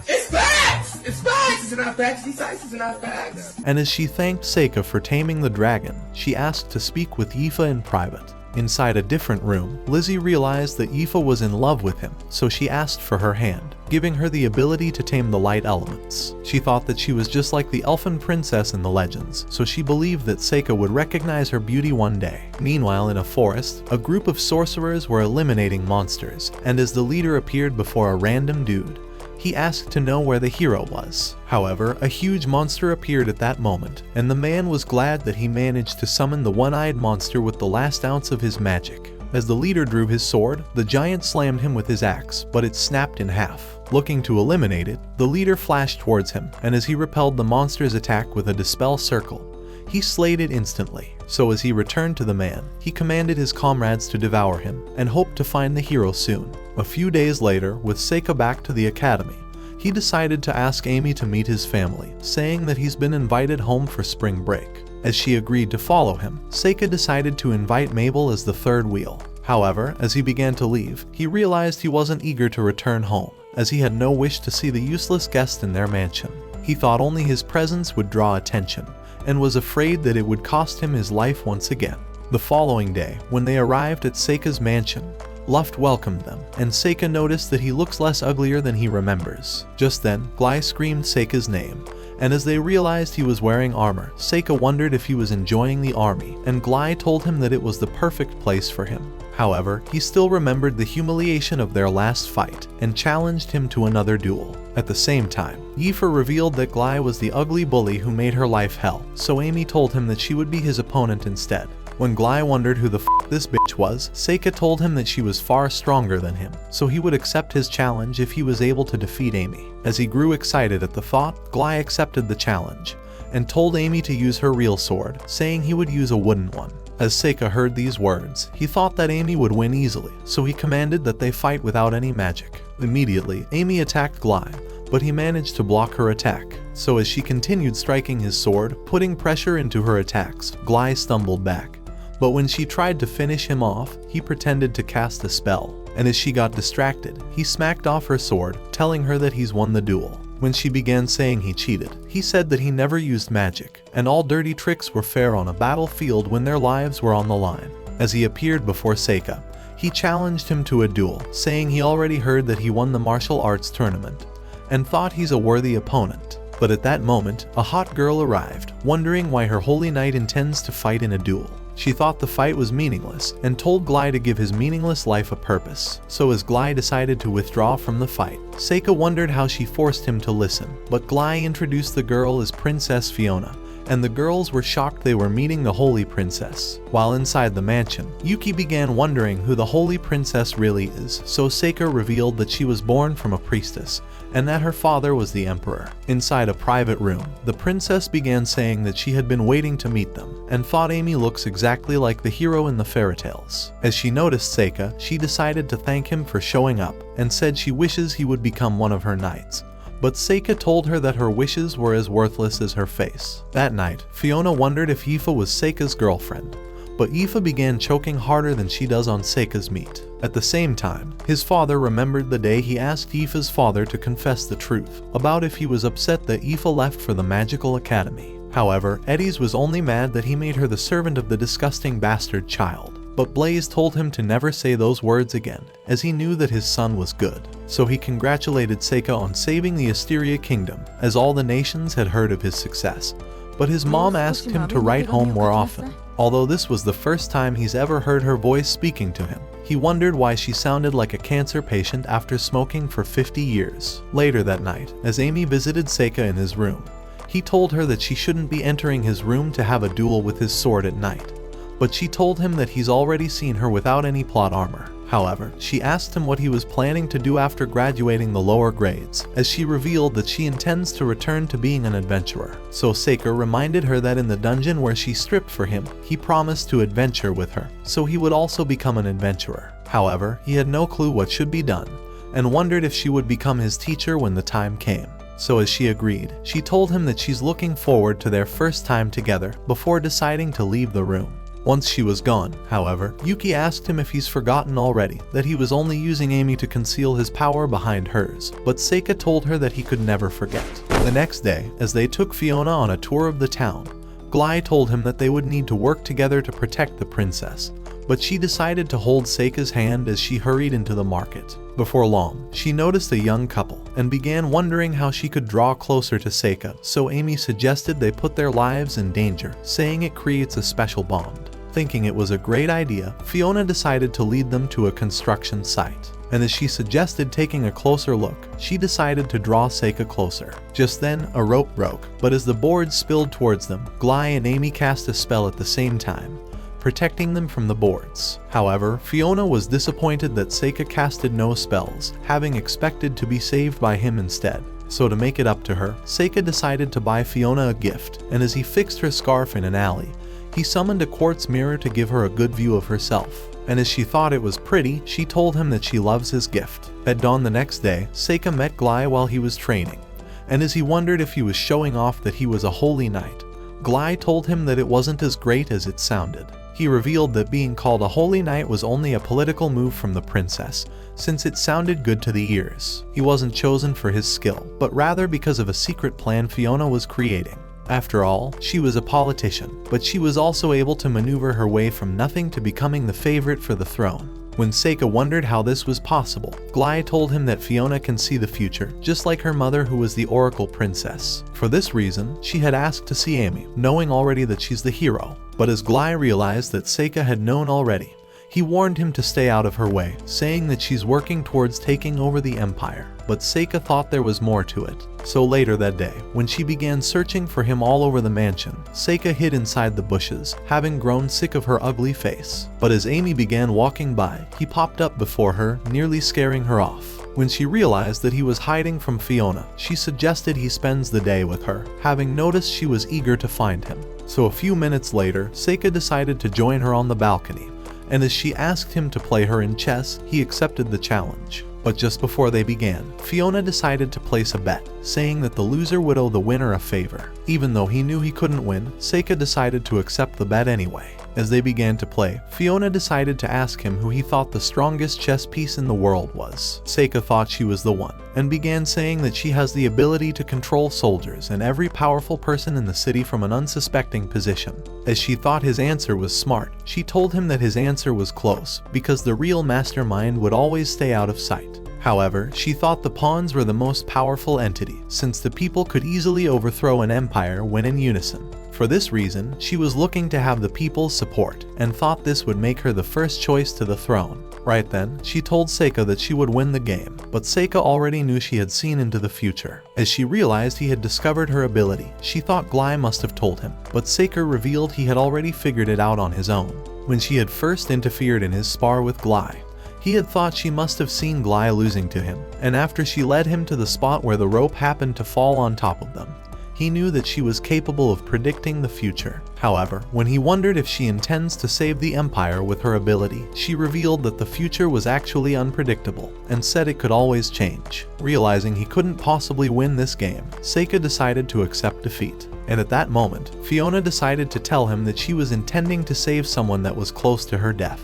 It's facts! It's facts! It's not facts. These sites is not facts. And as she thanked Seika for taming the dragon, she asked to speak with Aoife in private. Inside a different room, Lizzie realized that Aoife was in love with him, so she asked for her hand, giving her the ability to tame the light elements. She thought that she was just like the elfin princess in the legends, so she believed that Seika would recognize her beauty one day. Meanwhile, in a forest, a group of sorcerers were eliminating monsters, and as the leader appeared before a random dude, he asked to know where the hero was. However, a huge monster appeared at that moment, and the man was glad that he managed to summon the one-eyed monster with the last ounce of his magic. As the leader drew his sword, the giant slammed him with his axe, but it snapped in half. Looking to eliminate it, the leader flashed towards him, and as he repelled the monster's attack with a dispel circle, he slayed it instantly. So as he returned to the man, he commanded his comrades to devour him, and hoped to find the hero soon. A few days later, with Seika back to the academy, he decided to ask Amy to meet his family, saying that he's been invited home for spring break. As she agreed to follow him, Seika decided to invite Mabel as the third wheel. However, as he began to leave, he realized he wasn't eager to return home, as he had no wish to see the useless guest in their mansion. He thought only his presence would draw attention, and was afraid that it would cost him his life once again. The following day, when they arrived at Seika's mansion, Luft welcomed them, and Seika noticed that he looks less uglier than he remembers. Just then, Glai screamed Seika's name, and as they realized he was wearing armor, Seika wondered if he was enjoying the army, and Glai told him that it was the perfect place for him. However, he still remembered the humiliation of their last fight, and challenged him to another duel. At the same time, Aoife revealed that Glai was the ugly bully who made her life hell, so Amy told him that she would be his opponent instead. When Glai wondered who the f this bitch was, Seika told him that she was far stronger than him, so he would accept his challenge if he was able to defeat Amy. As he grew excited at the thought, Glai accepted the challenge, and told Amy to use her real sword, saying he would use a wooden one. As Seika heard these words, he thought that Amy would win easily, so he commanded that they fight without any magic. Immediately, Amy attacked Glai, but he managed to block her attack. So as she continued striking his sword, putting pressure into her attacks, Glai stumbled back. But when she tried to finish him off, he pretended to cast a spell, and as she got distracted, he smacked off her sword, telling her that he's won the duel. When she began saying he cheated, he said that he never used magic, and all dirty tricks were fair on a battlefield when their lives were on the line. As he appeared before Seika, he challenged him to a duel, saying he already heard that he won the martial arts tournament, and thought he's a worthy opponent. But at that moment, a hot girl arrived, wondering why her holy knight intends to fight in a duel. She thought the fight was meaningless, and told Glai to give his meaningless life a purpose. So as Glai decided to withdraw from the fight, Seika wondered how she forced him to listen, but Glai introduced the girl as Princess Fiona, and the girls were shocked they were meeting the Holy Princess. While inside the mansion, Yuki began wondering who the Holy Princess really is, so Seika revealed that she was born from a priestess, and that her father was the emperor. Inside a private room, the princess began saying that she had been waiting to meet them, and thought Amy looks exactly like the hero in the fairy tales. As she noticed Seika, she decided to thank him for showing up, and said she wishes he would become one of her knights. but Seika told her that her wishes were as worthless as her face. That night, Fiona wondered if Aoife was Seika's girlfriend, but Aoife began choking harder than she does on Seika's meat. At the same time, his father remembered the day he asked Aoife's father to confess the truth about if he was upset that Aoife left for the magical academy. However, Eddie's was only mad that he made her the servant of the disgusting bastard child. But Blaze told him to never say those words again, as he knew that his son was good. So he congratulated Seika on saving the Asteria Kingdom, as all the nations had heard of his success. But his mom asked him to write home more often. Although this was the first time he's ever heard her voice speaking to him, he wondered why she sounded like a cancer patient after smoking for 50 years. Later that night, as Amy visited Seika in his room, he told her that she shouldn't be entering his room to have a duel with his sword at night. But she told him that he's already seen her without any plot armor. However, she asked him what he was planning to do after graduating the lower grades, as she revealed that she intends to return to being an adventurer. So Seika reminded her that in the dungeon where she stripped for him, he promised to adventure with her, so he would also become an adventurer. However, he had no clue what should be done, and wondered if she would become his teacher when the time came. So as she agreed, she told him that she's looking forward to their first time together before deciding to leave the room. Once she was gone, however, Yuki asked him if he's forgotten already that he was only using Amy to conceal his power behind hers, but Seika told her that he could never forget. The next day, as they took Fiona on a tour of the town, Glai told him that they would need to work together to protect the princess, but she decided to hold Seika's hand as she hurried into the market. Before long, she noticed a young couple and began wondering how she could draw closer to Seika, so Amy suggested they put their lives in danger, saying it creates a special bond. Thinking it was a great idea, Fiona decided to lead them to a construction site. And as she suggested taking a closer look, she decided to draw Seika closer. Just then, a rope broke, but as the boards spilled towards them, Glai and Amy cast a spell at the same time, protecting them from the boards. However, Fiona was disappointed that Seika casted no spells, having expected to be saved by him instead. So to make it up to her, Seika decided to buy Fiona a gift, and as he fixed her scarf in an alley, he summoned a quartz mirror to give her a good view of herself. And as she thought it was pretty, she told him that she loves his gift. At dawn the next day, Seika met Glai while he was training, and as he wondered if he was showing off that he was a holy knight, Glai told him that it wasn't as great as it sounded. He revealed that being called a holy knight was only a political move from the princess, since it sounded good to the ears. He wasn't chosen for his skill, but rather because of a secret plan Fiona was creating. After all, she was a politician, but she was also able to maneuver her way from nothing to becoming the favorite for the throne. When Seika wondered how this was possible, Glai told him that Fiona can see the future, just like her mother who was the Oracle Princess. For this reason, she had asked to see Amy, knowing already that she's the hero. But as Glai realized that Seika had known already, he warned him to stay out of her way, saying that she's working towards taking over the empire. But Seika thought there was more to it. So later that day, when she began searching for him all over the mansion, Seika hid inside the bushes, having grown sick of her ugly face. But as Amy began walking by, he popped up before her, nearly scaring her off. When she realized that he was hiding from Fiona, she suggested he spends the day with her, having noticed she was eager to find him. So a few minutes later, Seika decided to join her on the balcony, and as she asked him to play her in chess, he accepted the challenge. But just before they began, Fiona decided to place a bet, saying that the loser would owe the winner a favor. Even though he knew he couldn't win, Seika decided to accept the bet anyway. As they began to play, Fiona decided to ask him who he thought the strongest chess piece in the world was. Seika thought she was the one, and began saying that she has the ability to control soldiers and every powerful person in the city from an unsuspecting position. As she thought his answer was smart, she told him that his answer was close, because the real mastermind would always stay out of sight. However, she thought the pawns were the most powerful entity, since the people could easily overthrow an empire when in unison. For this reason, she was looking to have the people's support, and thought this would make her the first choice to the throne. Right then, she told Seika that she would win the game, but Seika already knew she had seen into the future. As she realized he had discovered her ability, she thought Glai must have told him, but Seika revealed he had already figured it out on his own. When she had first interfered in his spar with Glai, he had thought she must have seen Glai losing to him, and after she led him to the spot where the rope happened to fall on top of them, He knew that she was capable of predicting the future. However, when he wondered if she intends to save the Empire with her ability, she revealed that the future was actually unpredictable, and said it could always change. Realizing he couldn't possibly win this game, Seika decided to accept defeat. And at that moment, Fiona decided to tell him that she was intending to save someone that was close to her death,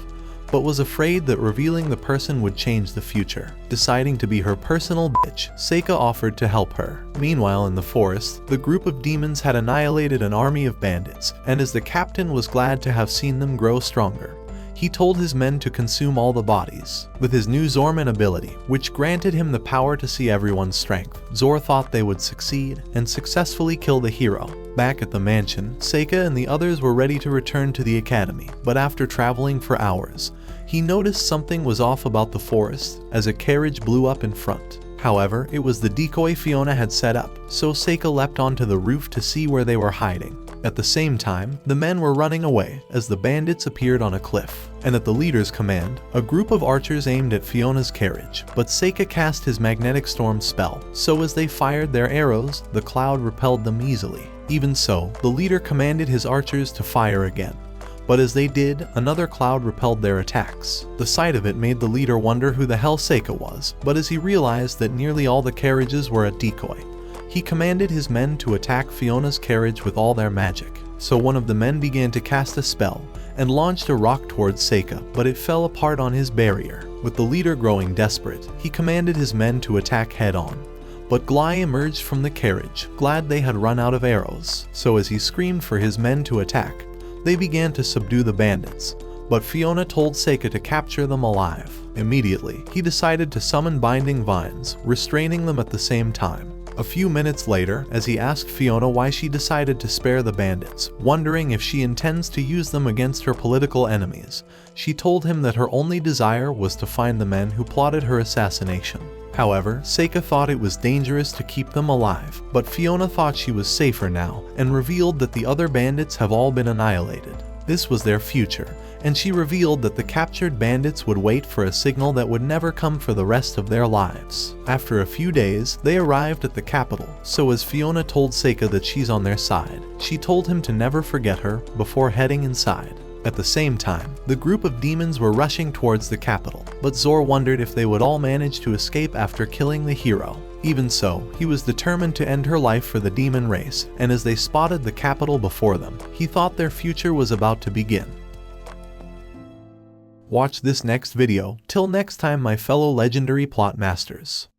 but was afraid that revealing the person would change the future. Deciding to be her personal bitch, Seika offered to help her. Meanwhile, in the forest, the group of demons had annihilated an army of bandits, and as the captain was glad to have seen them grow stronger, he told his men to consume all the bodies. With his new Zorman ability, which granted him the power to see everyone's strength, Zor thought they would succeed and successfully kill the hero. Back at the mansion, Seika and the others were ready to return to the academy, but after traveling for hours, he noticed something was off about the forest as a carriage blew up in front. However, it was the decoy Fiona had set up, so Seika leapt onto the roof to see where they were hiding. At the same time, the men were running away as the bandits appeared on a cliff, and at the leader's command, a group of archers aimed at Fiona's carriage, but Seika cast his magnetic storm spell, so as they fired their arrows, the cloud repelled them easily. Even so, the leader commanded his archers to fire again, but as they did, another cloud repelled their attacks. The sight of it made the leader wonder who the hell Seika was, but as he realized that nearly all the carriages were a decoy, he commanded his men to attack Fiona's carriage with all their magic. So one of the men began to cast a spell and launched a rock towards Seika, but it fell apart on his barrier. With the leader growing desperate, he commanded his men to attack head-on. But Glai emerged from the carriage, glad they had run out of arrows. So as he screamed for his men to attack, they began to subdue the bandits. But Fiona told Seika to capture them alive. Immediately, he decided to summon binding vines, restraining them at the same time. A few minutes later, as he asked Fiona why she decided to spare the bandits, wondering if she intends to use them against her political enemies, she told him that her only desire was to find the men who plotted her assassination. However, Seika thought it was dangerous to keep them alive, but Fiona thought she was safer now, and revealed that the other bandits have all been annihilated. This was their future, and she revealed that the captured bandits would wait for a signal that would never come for the rest of their lives. After a few days, they arrived at the capital, so as Fiona told Seika that she's on their side, she told him to never forget her before heading inside. At the same time, the group of demons were rushing towards the capital, but Zor wondered if they would all manage to escape after killing the hero. Even so, he was determined to end her life for the demon race, and as they spotted the capital before them, he thought their future was about to begin. Watch this next video. Till next time, my fellow legendary plot masters.